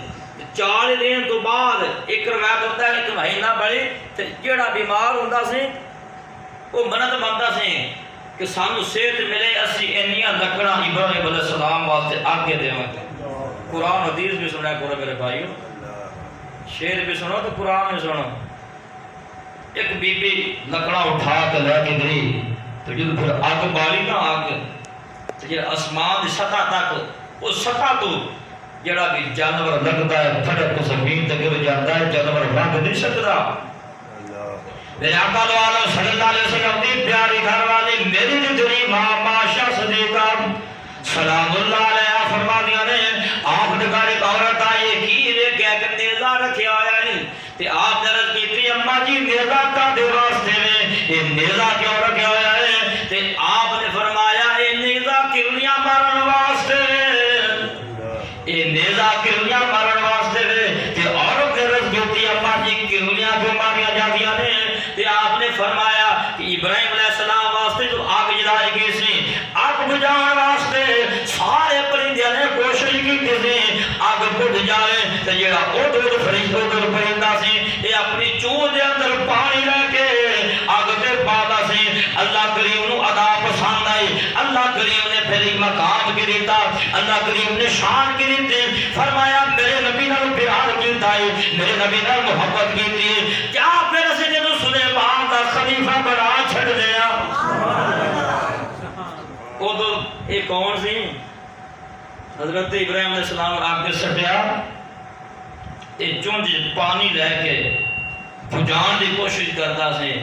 40 دن تو بعد ایک روایت ہوتا ہے ایک مہینہ بڑی تے جڑا بیمار ہوندا سی وہ منت منگدا سی کہ سانو صحت ملے، اسی انیاں لکڑاں ابراہیم علیہ السلام واسطے آگے دیواں گے۔ قرآن حدیث بھی سنا کرو میرے بھائیو، شیر بھی سنو تو قرآن بھی سنو۔ ایک بی بی لکڑا اٹھا کے لے کے گئی تو جب پھر آگ بالی نا، آگ تو جب آسمان دی سطح تک، اس سطح تو جڑا بھی جانور لگتا ہے پھڑک کو زمین تک گر جاتا ہے، جانور لگ نہیں سکتا۔ میرے آقا دو عالم صلی اللہ علیہ وسلم دی پیاری گھر والی میری جتنی ماں ماشا صدیقہ سلام اللہ علیہ فرما دیا نے، آپ نے کہا ایک عورت آئی کی نے کہہ کہ نیزہ رکھیا آیا نہیں، تے آپ نے رض کی تھی اماں جی نیزہ کا دے واسطے میں یہ نیزہ کیوں رکھیا آیا ہے؟ تے آپ نے فرمایا یہ نیزہ کرلیاں مارن واسطے، یہ نیزہ کرلیاں مارن واسطے میں۔ تے عورت نے رض کی تھی اماں جی کرلیاں کیوں ماریا جاندیاں نے؟ تے آپ نے فرمایا کہ ابراہیم علیہ السلام واسطے جو آگ جلائی گئی سی، آگ بجھان واسطے سارے پرندے نے کوشش کی تھی آگ بجھ جائے، تے جڑا او دو فرشتوں پرندہ سی یہ اپنے پسند آئی. اللہ کریم نے پھر مقام کی دیتا, اللہ کریم نے شان کی دیتے. فرمایا میرے نبی نال پیار کیتا ہے, میرے نبی نال محبت کیتی ہے, کیا پھر اسے جدو سلیمان دا خلیفہ بنا چھڑ دیا. وہ تو ایک کون سی حضرت ابراہیم علیہ السلام آپ کے سٹیا ایک چونج پانی لے کے بجھان دی کوشش کرتا سے,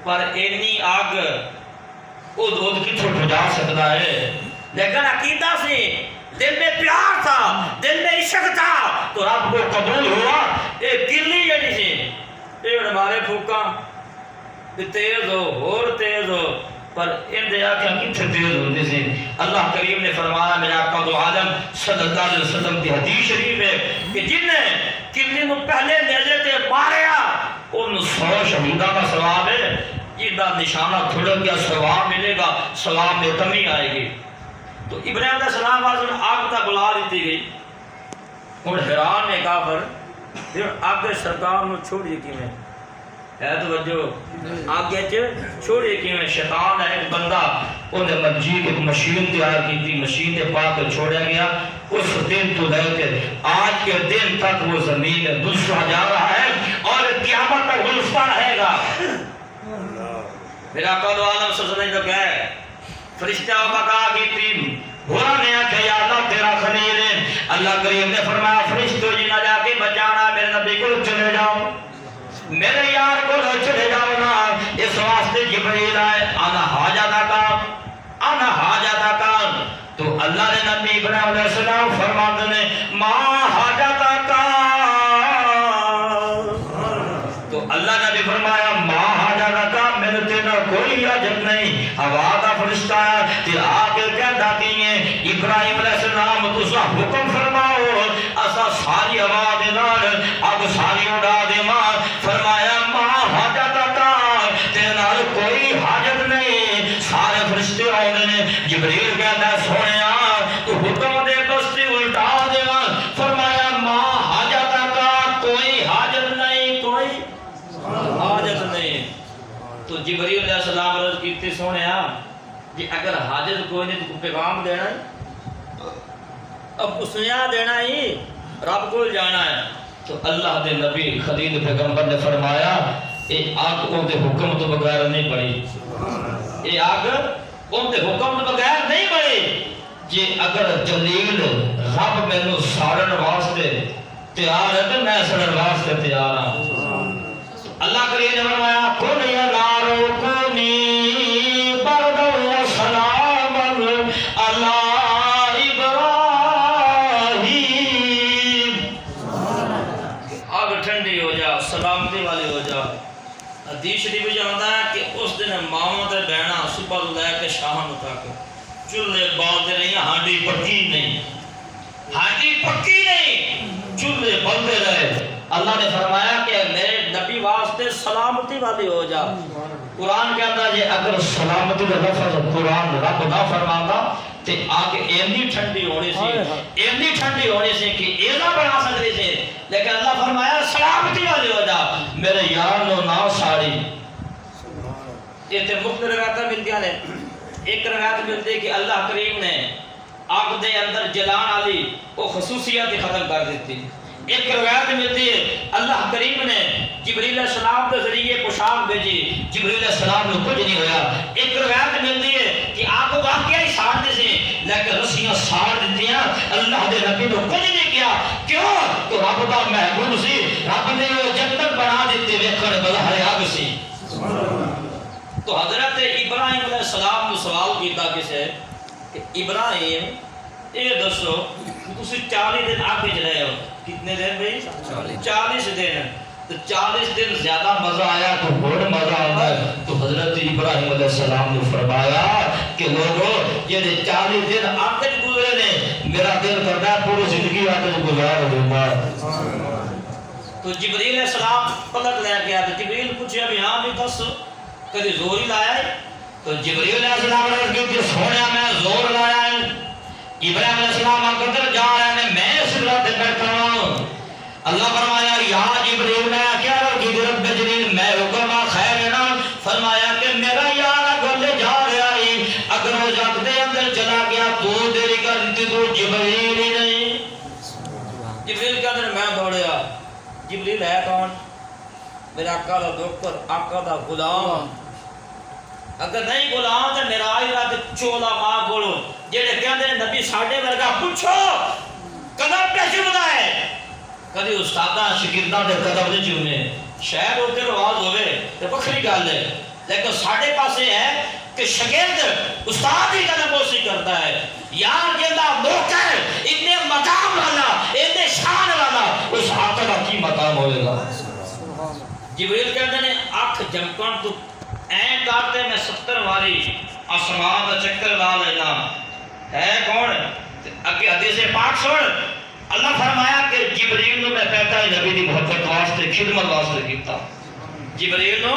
پر اینی آگ ادھ کتھوں بجھا سکتا ہے. لیکن عقیدہ سے دل میں پیار تھا, دل میں عشق تھا, تو رب کو قبول ہوا. ایک کرلی جڑی سی پیڑ مارے پھوکا تیز ہو اور تیز ہو, پر ان دیا کہ کتھے تیز ہوتی سی. اللہ کریم نے فرمایا میرے آقا دو عالم صلی اللہ علیہ وسلم کی حدیث شریف ہے کہ جن نے کرلی نو پہلے نیزے تے ماریا ان 100 شہیدہ کا ثواب ہے. جیدہ نشانہ کھڑ گیا ثواب ملے گا, ثواب میں کمی آئے گی. تو ابراہیم علیہ السلام آج آگ تا بلا دیتی گئی. اور حیران نے کافر پھر آگ سرکار نو چھوڑی کی میں ہے توجہ آگے چھوڑی کی میں. شیطان ہے ایک بندہ, انہیں مسجد ایک مشین تیار کی تھی, مشین نے پا کر چھوڑا گیا. اس دن تو لے کے آج کے دن تک وہ زمین میں دوسرا جا رہا ہے اور قیامت تک گلفتا رہے گا. میرا قول عالم سزنے جو کہے فرشتہ بقا کی ٹیم ہوا نے کہ یا اللہ تیرا خلیل ہے. اللہ کریم نے فرمایا فرشتوں جی نہ جا کے بچانا, میرے نبی کو چلے جاؤ, میرے یار کو چلے جاؤ نا. اس واسطے جبریل آئے انا حاجتہ کا, انا حاجتہ کا. تو اللہ نے نبی ابراہیم علیہ السلام فرماتے نے ما حاجتہ کا. تو اللہ نے بھی فرمایا ما حاجتہ کا, میرے تینا کوئی حاجت نہیں. ہوا کا فرشتہ ہے تے آ کے کہہ داتی ہیں ابراہیم علیہ السلام تسا حکم فرماؤ اسا ساری ہوا دے نال اب ساری اڑا دے ماں. فرمایا ما حاجتہ کا, تیرے نال کوئی حاجت نہیں. سارے فرشتے آئے نے. جبریل کہتا ہے سونیا تو حکم دے بستی الٹا دے. فرمایا ما حاجتہ کا, کوئی حاجت نہیں, کوئی حاجت نہیں. تو جبریل علیہ السلام عرض کیتے سونیا جی اگر حاجت کوئی نہیں تو پیغام دینا ہے, اب اسنیا دینا ہی, رب کو جانا ہے. تو اللہ دے نبی خلیل پیغمبر نے فرمایا اے آگ ان دے حکم تو بغیر نہیں بڑی, اے آگ ان دے حکم تو بغیر نہیں بڑی. جی اگر جلیل رب میں نو ساڑن واسطے تیار ہے تو میں ساڑن واسطے تیار ہوں. اللہ کریم نے فرمایا کن یا نارو کنی برد و سلام علی ٹھنڈی ہو جا, سلامتی والی ہو جا. حدیث شریف میں جانتا ہے کہ اس دن ماما تے بہنا صبح تو لے کے شام تک چولہے بالتے نہیں, ہانڈی پکی نہیں, ہانڈی پکی نہیں, چولہے بلتے رہے. اللہ نے فرمایا کہ میرے نبی واسطے سلامتی والی ہو جا. قرآن کے اندر یہ اگر سلامتی کا لفظ قرآن رب نہ فرماتا تے آگے ایندی ٹھنڈی ہونی سی, ایندی ٹھنڈی ہونی سی کہ ایزا بنا سکتی سی. لیکن اللہ فرمایا سلامتی والی ہو جا, میرے یار نو نہ ساڑی. یہ تے مختلف روایتیں ملتی ہیں. ایک روایت ملتی ہے کہ اللہ کریم نے آگ دے اندر جلان والی وہ خصوصیات ختم کر دیتی. ایک روایت ملتی ہے اللہ کریم نے جبریل علیہ السلام کے ذریعے پوشاک بھیجی, جبریل علیہ السلام نے کچھ نہیں ہویا. ایک روایت ملتی ہے کہ آپ کو واقعہ ہی ساڑ دے سے لیکن رسیاں ساڑ دیتی ہیں, اللہ دے نبی نے کچھ نہیں کیا. کیوں؟ تو رب دا محبوب سی, رب نے وہ جنت بنا دیتے ویکھن بظاہر آگ سی. تو حضرت ابراہیم علیہ السلام نے سوال کیتا کسے کہ ابراہیم اے دسو تسی 40 دن آگ وچ رہے ہو, کتنے دن بھائی 40 دن. تو 40 دن زیادہ مزہ آیا تو بڑا مزہ آتا ہے. تو حضرت ابراہیم علیہ السلام نے فرمایا کہ لوگوں یہ 40 دن آگ وچ گزرے نے, میرا دل کرتا ہے پوری زندگی آگ وچ گزار دوں گا. تو جبریل علیہ السلام پلٹ لے کے آتے. جبریل پوچھا بھی ہاں بھی دس کدی زور ہی لایا ہے؟ تو جبریل علیہ السلام نے کہا سونے میں زور لایا ہے. ابراہیم علیہ السلام اندر جا رہے ہیں, میں اس رات بیٹھا ہوں. اللہ فرمایا یا جبریل میں کیا رکھی رب جلیل میں حکم خیر نا. فرمایا کہ میرا یار گلے جا رہا ہے جبریل ہے کون؟ میرا آقا دا نوکر، آقا دا غلام. اگر نہیں غلام تو میرا رات چولا ماں کولو جڑے کہندے نبی ساڈے ورگا پوچھو قدم پہ چومدا ہے. کدی استاداں شاگرداں دے قدم نہیں چومے، شاید اوتے رواج ہوے تے وکھری گل ہے، لیکن ساڈے پاسے ہے کہ شاگرد استاد ہی قدم بوسی کرتا ہے. یار جندا نوکر اتنے مقام والا، اتنے شان والا، اس آقا دا کی مقام ہوئے گا. جبریل کہتے ہیں اکھ جمکن تو این کرتے میں 70 واری آسمان دا چکر لا لینا. ہے کون؟ اگے حدیث پاک سن. اللہ فرمایا کہ جبریل نو میں کہتا ہے نبی دی محبت واسطے خدمت واسطے کیتا. جبریل نو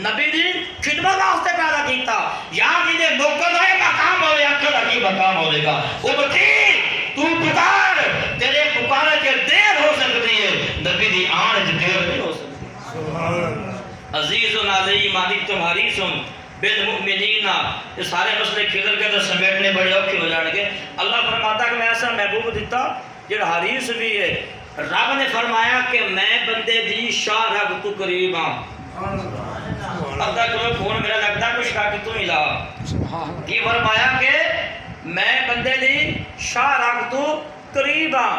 نبی دی خدمت واسطے پیدا کیتا. یار جی دے نوکر دا مقام ہوئے اکھ دا کی مقام ہوئے گا. امتی تو پکار، تیرے پکارے کے دیر ہو سکتی ہے، نبی دی آن جو دیر نہیں ہو سکتی. عزیز علی مالک تمہاری سن بالمؤمنین. یہ سارے مسئلے کھدر کے تو سمیٹنے بڑے اوکھے ہو جان گے. اللہ فرماتا کہ میں ایسا محبوب دیتا جڑا حریص بھی ہے. رب نے فرمایا کہ میں بندے دی شاہ رگ تو قریب ہاں. اللہ کو فون میرا لگتا کچھ کا کہ تو ملا کی فرمایا کہ میں بندے دی شاہ رگ تو قریب ہاں.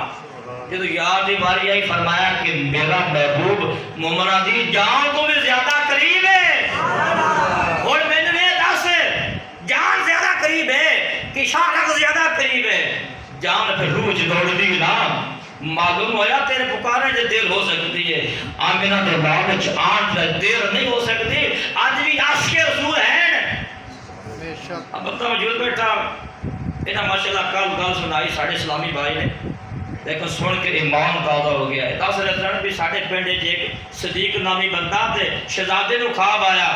جدو یاد دی باری آئی فرمایا کہ میرا محبوب مومنہ دی جان تو بھی زیادہ قریب ہے. اور میں نے دس جان زیادہ قریب ہے کہ شاہ رگ زیادہ قریب ہے. جان پہ روح دوڑ دی نا معلوم ہویا تیرے پکارے جو دیر ہو سکتی ہے. آمینہ دے باوچ آن دیر نہیں ہو سکتی. آج بھی عاشق رسول ہیں. اب بندہ موجود بیٹھا انہاں ماشاءاللہ کل گل سنائی ساڑھے اسلامی بھائی نے، لیکن سن کے ایمان تازہ ہو گیا ہے. دس رہتے بھی ساڑھے پنڈے ایک صدیق نامی بندہ تے شہزادے نو خواب آیا.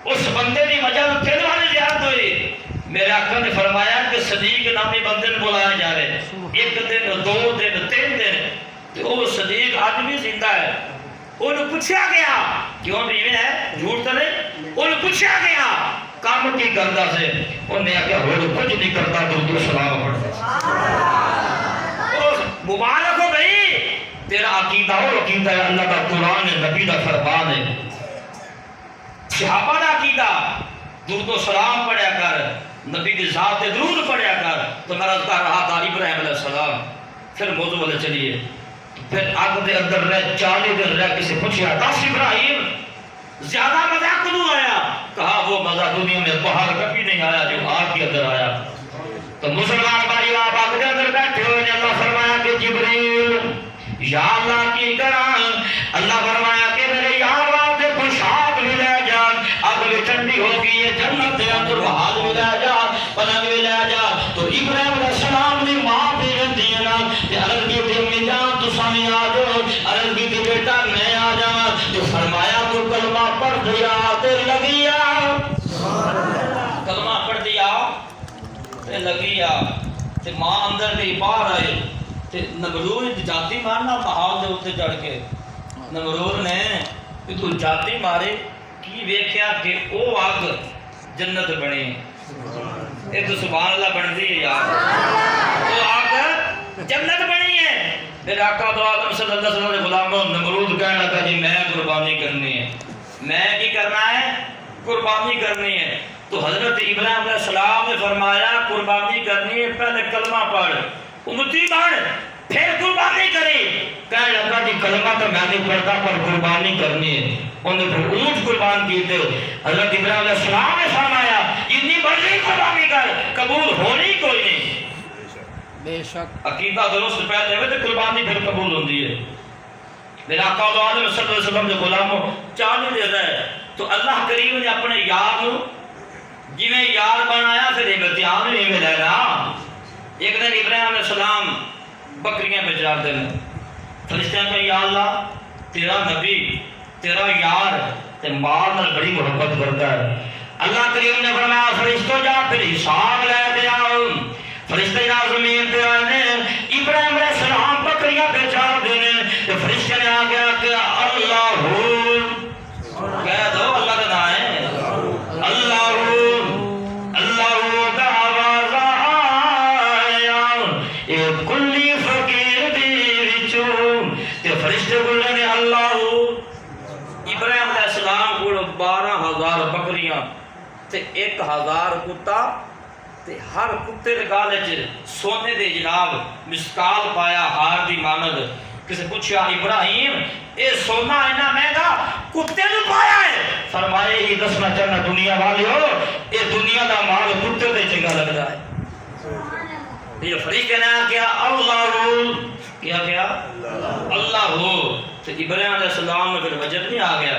اس بندے دی وجہ تو تین والی زیارت ہوئی. میرے آقا نے فرمایا کہ صدیق نامی بندے نے بلایا جا رہے. ایک دن، 2 دن، 3 دن تو وہ صدیق آج بھی زندہ ہے. انہوں پوچھا گیا کیوں بیوے ہے جھوٹ تو نہیں. انہوں پوچھا گیا کام کی کرتا سے. انہوں نے کہا وہ کچھ نہیں کرتا درود و سلام پڑھتا. مبارک ہو بھئی تیرا عقیدہ ہو. عقیدہ ہے اللہ کا قرآن ہے، نبی کا فرمان ہے. صحابہ کا عقیدہ درود و سلام پڑھیا کر، نبی کی ذات درود پڑھیا کر. تو میں رضا رہا تھا ابراہیم علیہ السلام. پھر موضوع والے چلیے. پھر آگ دے اندر رہ 40 دن رہ کسی پوچھیا 10 ابراہیم زیادہ مزہ کدوں آیا؟ کہا وہ مزہ دنیا میں باہر کبھی نہیں آیا جو آگ کے اندر آیا. تو مسلمان بھائی آپ آگ دے اندر بیٹھے ہوئے نے. اللہ فرمایا کہ جبریل یا اللہ کی کران. اللہ فرمایا کہ میرے یار واسطے پوشاک بھی لے جا. اب بھی ٹھنڈی ہو گئی ہے، جنت کے اندر بہار بھی لے جا، پناہ بھی لے جا. تو ابراہیم علیہ السلام نے ماں بھی رہتی ہے نا کہ عرض کی تھی امی جان تو سامنے آ جاؤ. عرض کی تھی بیٹا میں آ جاؤں. تو فرمایا تو کلمہ پڑھ دیا تے لگیا. کلمہ پڑھ دیا تے لگیا. تے ماں اندر بھی باہر آئے. تے نمرود جاتی مارنا محال دے ہوتے جڑ کے. نمرود نے کہ تو جاتی مارے کی ویکھیا کہ او آگ جنت بنی. ایک تو سبحان اللہ بن دی ہے یار. او آگ جنت بنی ہے. میرے آقا دو عالم صلی اللہ علیہ وسلم نے غلاموں نمرود کہنے لگا جی میں قربانی کرنی ہے. میں کی کرنا ہے؟ قربانی کرنی ہے. تو حضرت ابراہیم علیہ السلام نے فرمایا قربانی کرنی ہے پہلے کلمہ پڑھ، امتی بن، پھر قربانی کری. کہنے لگا جی کلمہ تو میں نہیں پڑھتا پر قربانی کرنی ہے. انہوں نے پھر اونٹ قربان کیتے. حضرت ابراہیم علیہ السلام نے فرمایا اتنی مرضی قربانی کر، قبول ہونی کوئی نہیں. بے شک عقیدہ درست پہلے ہوئے تو قربانی پھر قبول ہوندی ہے. میرا آقا دو عالم صلی اللہ علیہ وسلم نے غلاموں 40 دے رہے. تو اللہ کریم نے اپنے یار نو جی میں یار بنایا پھر امتحان نہیں ملے نا. ایک دن ابراہیم علیہ السلام بکریاں پہ چار دن فرشتیاں کہ یا اللہ تیرا نبی تیرا یار تے مال نال بڑی محبت کرتا ہے. اللہ کریم نے فرمایا فرشتوں جا پھر حساب لے کے آؤ. فرشتے جا زمین پہ آئے نے. ابراہیم علیہ السلام بکریاں پہ چار دن. تو فرشتے نے آ گیا کہ اللہ کہہ دو اللہ کا نام ہے اللہ اللہ کا آواز آیا اے کلی فقیر دی وچوں. تے فرشتے بکریاں تے 1000 کتا تے ہر کتے دے گال وچ سونے دے جناب مسکال پایا ہار دی مانند کسے پوچھا ابراہیم اے سونا اینا مہنگا کتے نو پایا ہے فرمائے ہی دسنا چاہنا دنیا والے ہو اے دنیا دا مال کتے تے چنگا لگدا ہے یہ فرشتے نے کیا اللہ کیا اللہ ہو تو ابراہیم علیہ السلام میں پھر وجد نہیں آ گیا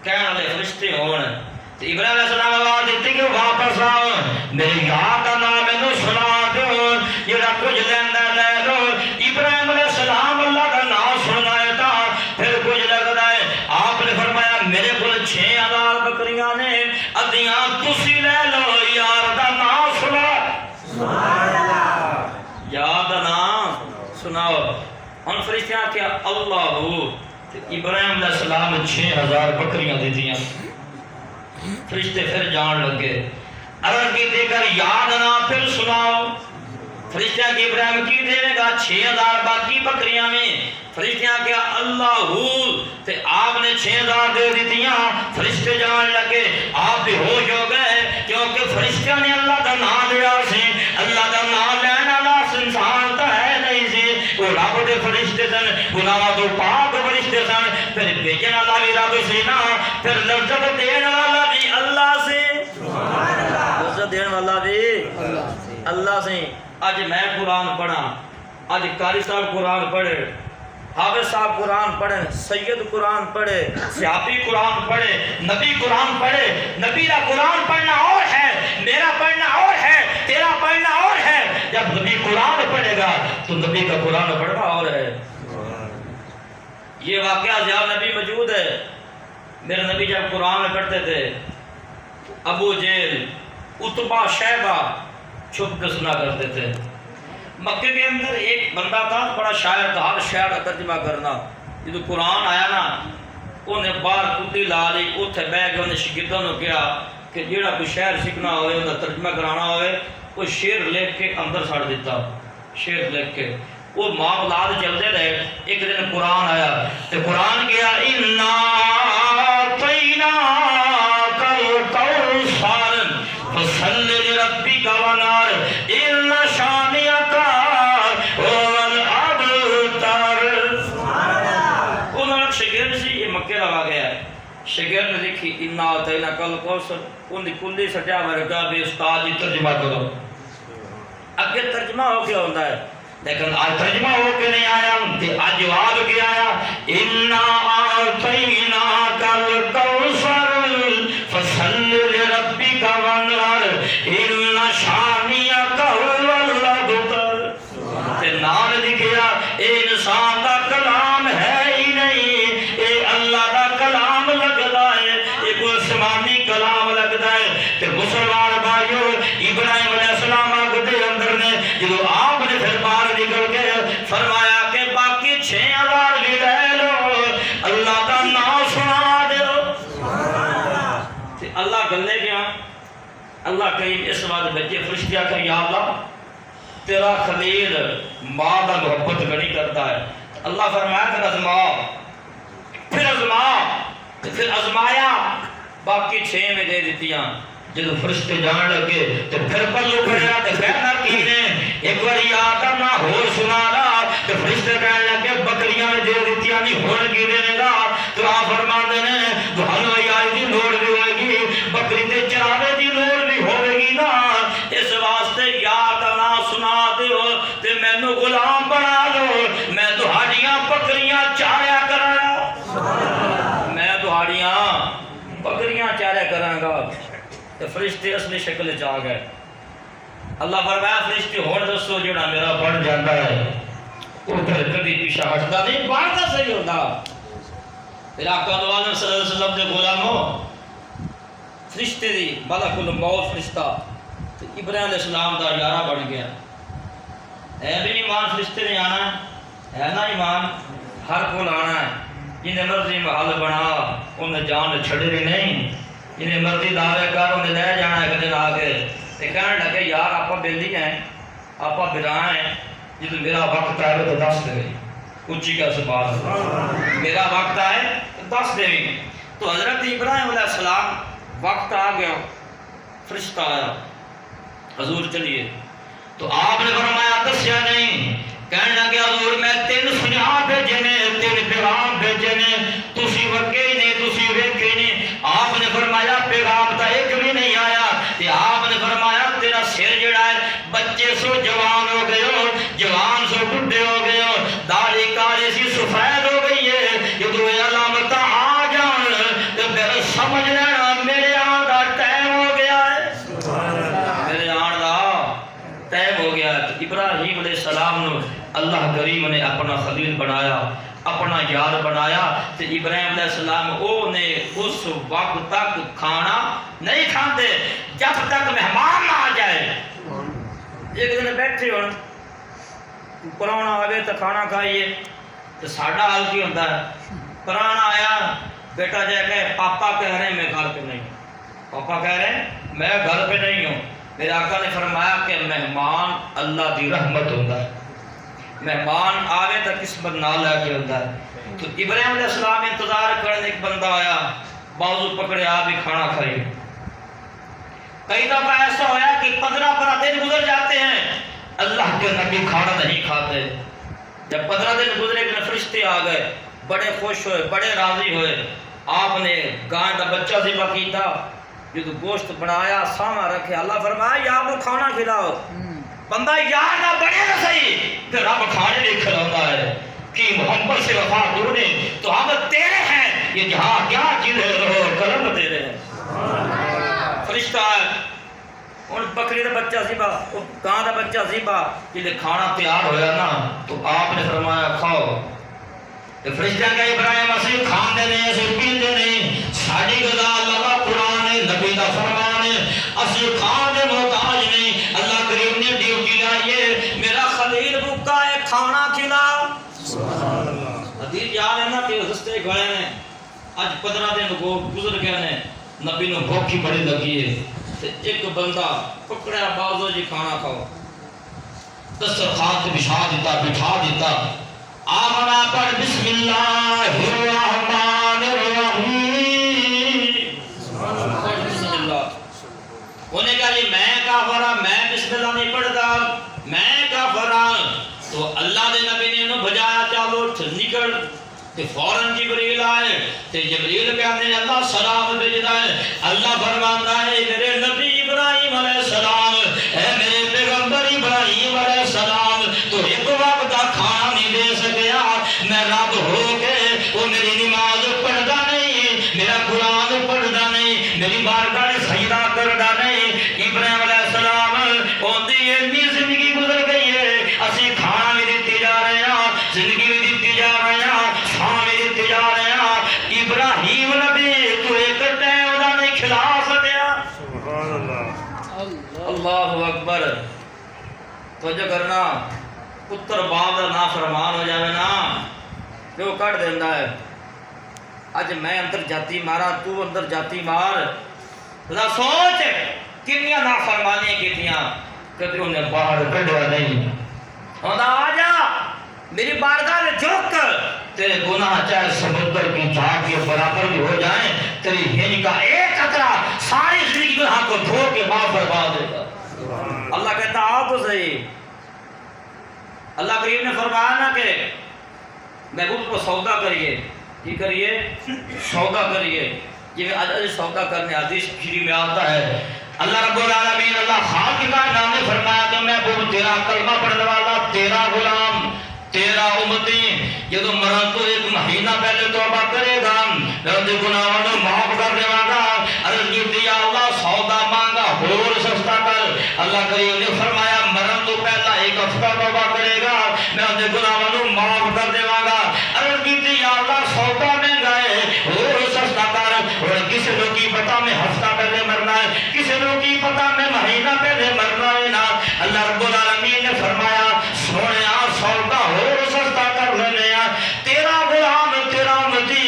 کہنے والے فرشتے ہون تو ابراہیم علیہ السلام آواز دیتی کہ واپس آؤ میری یاد کا نام میں سنا دو یہ کچھ لیندہ لے لو ابراہیم علیہ السلام اللہ کا نام سنائے تھا پھر کچھ لگتا ہے آپ نے فرمایا میرے کو 6000 بکریاں نے ادیاں تسی لے لو یار دا نام سنا یاد نام سناؤ ان فرشتیاں کیا اللہ ہو ابراہیم علیہ السلام 6000 بکریاں دی دیاں فرشتے پھر جان لگے عرض کی دے کر یاد نام پھر سناؤ فرشتیاں کی ابراہیم کی دے گا 6000 باقی بکریاں میں فرشتیاں کیا اللہ ہو تے آپ نے 6000 دے دیتیاں فرشتے جان لگے آپ بھی ہوش ہو گئے کیونکہ فرشتیاں نے اللہ کا نام لیا سے اللہ کا نام لینا اللہ انسان تا ہے نہیں سے وہ رب دے فرشتے سن گناہ تو پاک فرشتے سن پھر بیجن اللہ بھی رب سے نا پھر لذت دین والا بھی اللہ سے لذت دین والا بھی اللہ سے آج میں قرآن پڑھا آج قاری صاحب قرآن پڑھے حافظ صاحب قرآن پڑھے سید قرآن پڑھے صحابی قرآن پڑھے نبی قرآن پڑھے نبی کا قرآن پڑھنا اور ہے میرا پڑھنا اور ہے تیرا پڑھنا اور ہے جب نبی قرآن پڑھے گا تو نبی کا قرآن پڑھنا اور ہے یہ واقعہ ضیاء نبی موجود ہے میرے نبی جب قرآن میں پڑھتے تھے ابو جہل عتبہ شیبہ چھپ کے سنا کرتے تھے مکے کے اندر ایک بندہ تھا بڑا شاعر تھا ہر شعر کا ترجمہ کرنا جب قرآن آیا نا انہیں باہر کتی لا لی اتھے بہ کے انہیں شاگردوں نے کیا کہ جیڑا کوئی شعر سیکھنا ہوئے انہیں ترجمہ کرانا ہوئے کوئی شعر لکھ کے اندر سڑ دیتا شعر لکھ کے وہ معاملات چلتے رہے ایک دن قرآن آیا تو قرآن کیا اِنَّا أَعْطَيْنَاكَ الْكَوْثَرَ فَصَلِّ لِرَبِّكَ وَانْحَرْ إِنَّ شَانِئَكَ هُوَ الْأَبْتَرُ انہوں نے شگرد سی یہ مکے لگا گیا ہے شگرد نے دیکھی اِنَّا أَعْطَيْنَاكَ الْكَوْثَرَ انہی کلی سٹیا ورگا بھی استاد جی ترجمہ کرو اگے ترجمہ ہو کے ہوتا ہے لیکن آج ترجمہ ہو کے نہیں آیا آج جواب کے آیا اِنَّا أَعْطَيْنَاكَ الْكَوْثَرَ فَصَلِّ لِرَبِّكَ وَانْحَرْ إِنَّ شَانِئَكَ هُوَ الْأَبْتَرُ تے نام لکھیا اے انسان دا کلام ہے ہی نہیں اے اللہ دا کلام لگدا ہے اے کوئی آسمانی کلام لگدا ہے تے مسلمان بھائیو ابراہیم علیہ السلام دے اندر نے جدو آپ نے پھر باہر نکل کے فرمایا کہ باقی 6000 بھی لے لو اللہ کا نام سنا دو اللہ گلے گیا اللہ کریم اس بات بچے فرشتیاں کہ یا اللہ تیرا خلیل ماں کا محبت گنی کرتا ہے اللہ فرمایا پھر ازمایا باقی 6 میں دے دیتیاں جدو فرشتے جان لگے تو پھر پلو کھڑیا تو کہنا کی نے ایک بار یاد نہ ہو سنا رہا تو فرشتے کہنے لگے بکریاں میں دے دیتیاں نہیں ہون کی دینے گا تو آپ فرما دینے تو حلوی آئی دی لوڑ بھی ہوئے گی بکری تے چراوے دی لوڑ بھی ہوئے گی نا اس واسطے یاد نہ سنا دیو تے میں نو غلام بنا لو میں تہاڑیاں بکریاں چاریا کرایا میں تہاڑیاں بکریاں چاریا کرائیں گا تو فرشتے اصلی شکل چاہ گئے اللہ فرمایا فرشتے ہون دسو جڑا میرا بڑھ جاتا ہے وہ پھر کدی پیچھے ہٹتا نہیں بڑھتا صحیح ہوتا پھر آقا دو عالم صلی اللہ علیہ وسلم دے غلاموں فرشتے دی ملک الموت فرشتہ تو ابراہیم علیہ السلام دا یارہ بڑھ گیا ہے بھی ایمان فرشتے نے آنا ہے نا ایمان ہر کول آنا ہے جنہیں مرضی محل بنا انہیں جان چھڑے نہیں جنہیں مرضی دعوے کر انہیں لے جانا ہے کدھر آگے تے کہنے لگے یار آپا بیلی ہیں آپا برائیں ہیں جدو میرا وقت آئے تو دس دے گئی اچھی کا سبحان میرا وقت آئے تو دس دے گئی تو حضرت ابراہیم علیہ السلام وقت آ گیا، فرشتہ آیا، حضور چلیے، تو آپ نے فرمایا دسیا نہیں، کہنے لگے حضور میں 3 سنیاں بھیجے نے، 3 پیغام بھیجے نے، تسی وکے نے، تسی ویکھے نے۔ آپ نے فرمایا پیغام تا ایک بھی نہیں آیا، تے آپ نے فرمایا تیرا سر جڑا ہے بچے سو جوان ہو گئے ہو، جوان سو بڈھے ہو گئے ہو، داڑھی کالی سی سفید ہو گئی ہے، یہ دو علامت آ جان تے پھر سمجھ لینا میرے آن دا ٹائم ہو گیا ہے، میرے آن دا ٹائم ہو گیا ہے۔ ابراہیم علیہ السلام نے اللہ کریم نے اپنا خلیل بنایا، اپنا یار بنایا، تے ابراہیم علیہ السلام او نے اس وقت تک کھانا نہیں کھاتے جب تک مہمان نہ آ جائے۔ ایک دن بیٹھے ہو پرانا آگے تو کھانا کھائیے، تو ساڈا حال کی ہوتا ہے، پرانا آیا بیٹا جا کہ پاپا کہہ رہے ہیں میں گھر پہ نہیں، پاپا کہہ رہے ہیں میں گھر پہ نہیں ہوں۔ میرے آقا نے فرمایا کہ مہمان اللہ دی رحمت ہوتا ہے، مہمان آوے تو قسمت نہ لے کے ہوتا ہے۔ تو ابراہیم علیہ السلام انتظار کرنے، ایک بندہ آیا بازو پکڑے آپ بھی کھانا کھائیے۔ کئی دفعہ ایسا ہوا کہ 15 دن گزر جاتے ہیں اللہ کے نبی کھانا نہیں کھاتے۔ جب 15 دن گزرے کہ فرشتے آ گئے، بڑے خوش ہوئے، بڑے راضی ہوئے۔ آپ نے گائے کا بچہ ذبح کیتا، جو گوشت بنایا سامنے رکھے، اللہ فرمایا یا وہ کھانا کھلاؤ۔ بندہ یار نہ بڑے نہ صحیح، پھر رب کھانے لے کھلاتا ہے کہ محبت سے وفا توڑے تو ہم تیرے ہیں، یہ جہاں کیا چیز ہے رہو کرم تیرے ہیں۔ فرشتہ ہے اور بکری کا بچہ ذبح، گاں کا بچہ ذبح، جب کھانا تیار ہویا نا تو آپ نے فرمایا کھاؤ۔ فرشتہ کہ ابراہیم اسی کھاندے نہیں، اسی پیندے نہیں، ساڈی غذا اللہ کا قرآن ہے، نبی کا فرمان ہے، اسی کھاندے محتاج نہیں۔ اللہ کریم نے ڈیوٹی لائیے میرا خلیل بھوکا ہے کھانا کھلاؤ۔ حدیث یاد ہے نا کہ رستے گئے ہیں، آج 15 دن گزر گئے ہیں، نبی نے بھوکی بڑی لگی ہے، تے ایک بندہ پکڑیا بازو جی کھانا کھاؤ، دسترخوان تے بٹھا دیتا، آمنا پڑھ بسم اللہ الرحمن الرحیم، بسم اللہ۔ انہیں کہا جی میں کافر ہاں، میں بسم اللہ نہیں پڑھتا، میں کافر ہاں۔ تو اللہ دے نبی نے انہوں بھجایا چالو نکل، تے فوراً جبریل آئے، تے جبریل کہتے ہیں اللہ سلام بھیجتا ہے، اللہ فرماتا ہے میرے نبی ابراہیم علیہ السلام، اے میرے پیغمبر ابراہیم علیہ السلام، تو ایک وقت کا کھانا نہیں دے سکیا، میں رب ہو کے وہ میری نماز پڑھتا نہیں، میرا قرآن پڑھتا نہیں، میری بارگاہ میں سجدہ کرتا نہیں۔ ابراہیم علیہ السلام ہوندی اتنی زندگی گزر گئی ہے، اسی کھانا بھی دیتی جا رہے ہیں، زندگی بھی دیتی جا رہے ہیں، شام بھی دیتی جا رہے ہیں۔ ابراہیم نبی تو ایک ٹائم دا نہیں کھلا سکیا۔ اللہ اکبر۔ توجہ کرنا، پتر باپ دا نافرمان ہو جاوے نا جو کٹ دیندا ہے۔ اج میں اندر جاتی مارا، تو اندر جاتی مار، ذرا سوچ کنیاں نافرمانیاں کیتیاں، کبھی انہیں باہر کڈیا نہیں۔ ہوندا آ جا میری بارگاہ میں جھک، تیرے گناہ چاہے سمندر کی جھاگ کے برابر بھی ہو جائیں، تیری ہنج کا ایک قطرہ ساری زندگی گناہ کو دھو کے معاف فرما دے گا۔ اللہ کہتا آؤ تو صحیح۔ اللہ کریم نے فرمایا نا کہ محبوب کو سودا کریے، کی کریے؟ سودا کریے۔ یہ آج سودا کرنے حدیث شریف میں آتا ہے، اللہ رب العالمین اللہ خالق کا نام نے فرمایا کہ محبوب تیرا کلمہ پڑھنے والا، تیرا غلام، تیرا امتی، یہ تو مرن تو ایک مہینہ پہلے توبہ کرے گا، میں ان کے گناہوں کو معاف کر دے گا۔ عرض کی دیا اللہ سودا مانگا اور سستا کر، اللہ کریم نے فرمایا مرن تو پہلا ایک ہفتہ توبہ کرے گا، میں ان کے گناہوں کو معاف کر دے گا۔ عرض کی دیا اللہ سودا مہنگا ہے اور سستا کر، اور کسی لوگ کی پتہ میں ہفتہ پہلے مرنا ہے، کسی لوگ کی پتہ میں مہینہ پہلے مرنا ہے نا۔ اللہ رب العالمین نے فرمایا سونے سودا اور سستا کر لینے، تیرا غلام تیرا امتی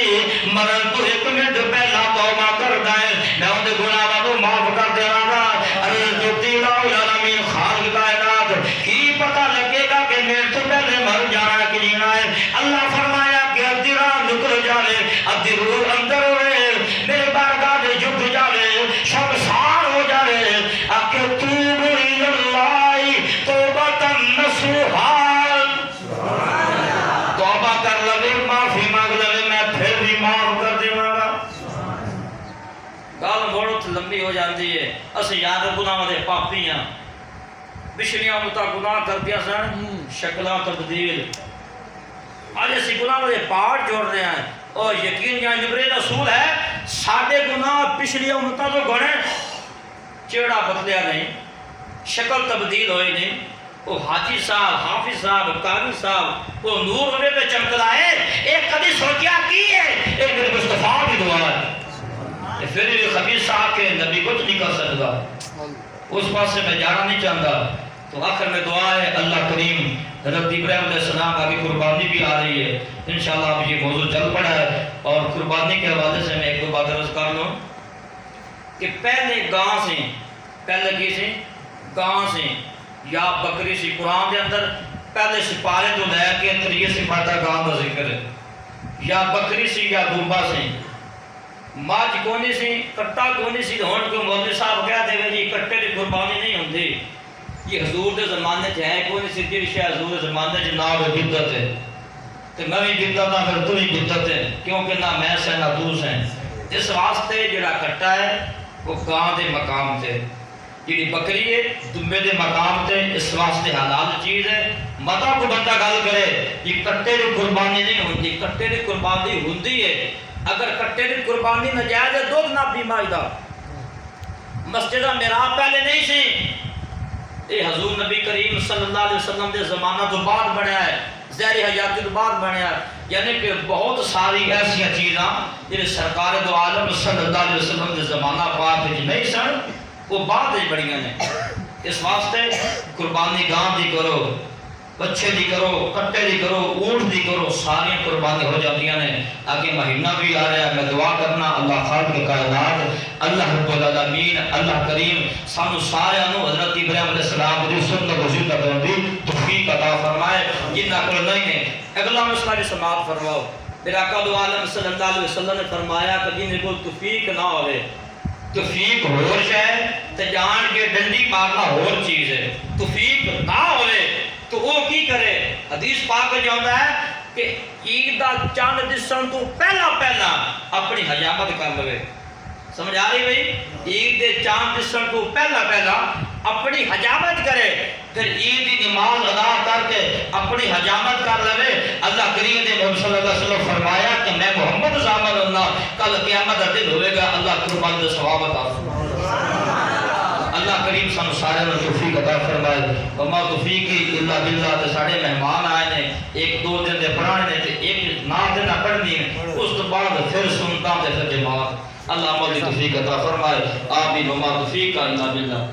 مرن تو ایک منٹ پہلا توبہ کرتا ہے، میں ان کے گناہوں کو معاف کر دے گا۔ عرض کی العالمین خالق کائنات کی پتہ لگے گا کہ میرے تو پہلے مر جانا کہ جینا ہے۔ اللہ فرمایا کہ ادھی راہ نکل جائے، ادھی روح اندر ہوئے، میرے بارگاہ میں جھک جائے، اسی یاد گناہ دے پاپی ہیں پچھلیاں متا گناہ کر دیا سن شکلہ تبدیل آج اسی گناہ دے پاٹ جوڑ رہے ہیں اور یقین یہاں جبریل رسول ہے ساڑھے گناہ پچھلی امتہ تو گھڑے چیڑا بدلیا نہیں شکل تبدیل ہوئی نہیں وہ حاجی صاحب حافظ صاحب قاری صاحب وہ نور ہونے پہ چمکلا ہے ایک کبھی سوچیا کی ہے ایک میرے مصطفیٰ کی دعا ہے پھر بھی خبیث صاحب کے نبی کچھ نہیں کر سکتا اس پاس سے میں جانا نہیں چاہتا تو آخر میں دعا ہے اللہ کریم حضرت ابراہیم علیہ السلام آگے قربانی بھی آ رہی ہے انشاءاللہ اب یہ موضوع چل پڑا ہے اور قربانی کے حوالے سے میں ایک دو بات عرض کر لوں کہ پہلے گاں سے پہلے کی سی گاں سے یا بکری سی قرآن کے اندر پہلے سپارے تو لے کے تریے سپارتا گاں کا ذکر ہے یا بکری سی یا دنبا سی ماج کونی سی کٹا کونی سی ہون کو مولوی صاحب کہہ دے جی کٹے کی قربانی نہیں ہوندی یہ حضور دے زمانے چ ہے کوئی سیدھی شے حضور دے زمانے چ نہ ہوے بدعت ہے تے میں بھی بدعت نہ پھر تو ہی بدعت ہے کیونکہ نہ میں سے نہ تو سے اس واسطے جڑا کٹا ہے وہ گاں دے مقام تے جڑی بکری ہے دمبے دے مقام تے اس واسطے حلال چیز ہے متا کو بندہ گل کرے یہ کٹے دی قربانی نہیں ہوندی کٹے دی قربانی ہوندی ہے اگر کٹے دی قربانی ناجائز ہے دودھ نہ پی مائدہ مسجد محراب پہلے نہیں سی یہ حضور نبی کریم صلی اللہ علیہ وسلم دے زمانہ تو بعد بنیا ہے زہر حیاتی تو بعد بنیا ہے یعنی کہ بہت ساری ایسی چیزاں جنہیں سرکار دو عالم صلی اللہ علیہ وسلم دے زمانہ پاک نہیں سن وہ بعد ہی بڑیاں نے اس واسطے قربانی گاں دی کرو بچے دی کرو کٹے دی کرو اونٹ دی کرو ساری قربانی ہو جاتی ہیں آگے مہینہ بھی آ رہا ہے میں دعا کرنا اللہ خالق کائنات اللہ رب العالمین اللہ کریم سانو سارے انو حضرت ابراہیم علیہ السلام دی سنت و زندہ کرن دی توفیق عطا فرمائے جنہ کل نہیں ہے اگلا مسئلہ بھی سماعت فرماؤ میرا آقا دو عالم صلی اللہ علیہ وسلم نے فرمایا کہ جن کو توفیق نہ ہوئے توفیق ہور ہے تے جان کے ڈنڈی مارنا ہور چیز ہے توفیق نہ ہوئے تو وہ کی کرے حدیث پاک جاؤں ہے کہ عید دا چاند دسن تو پہلا اپنی حجامت کر لوے سمجھ آ رہی بھئی عید دے چاند دسن تو پہلا اپنی حجامت کرے پھر عید دی نماز ادا کر کے اپنی حجامت کر لوے اللہ کریم نے محمد صلی اللہ علیہ وسلم فرمایا کہ میں محمد زامن اللہ کل قیامت دن ہوئے گا اللہ قربان دے ثواب عطا فرمائے اللہ کریم سانو سارے نے توفیق عطا فرمائے وما توفیقی الا باللہ تے ساڑے مہمان آئے نے ایک دو دن دے پرانے نے تے ایک نام دن پڑھنی ہے اس تو بعد پھر سنتا تے پھر جماعت اللہ عمل توفیق عطا فرمائے آمین وما توفیق الا باللہ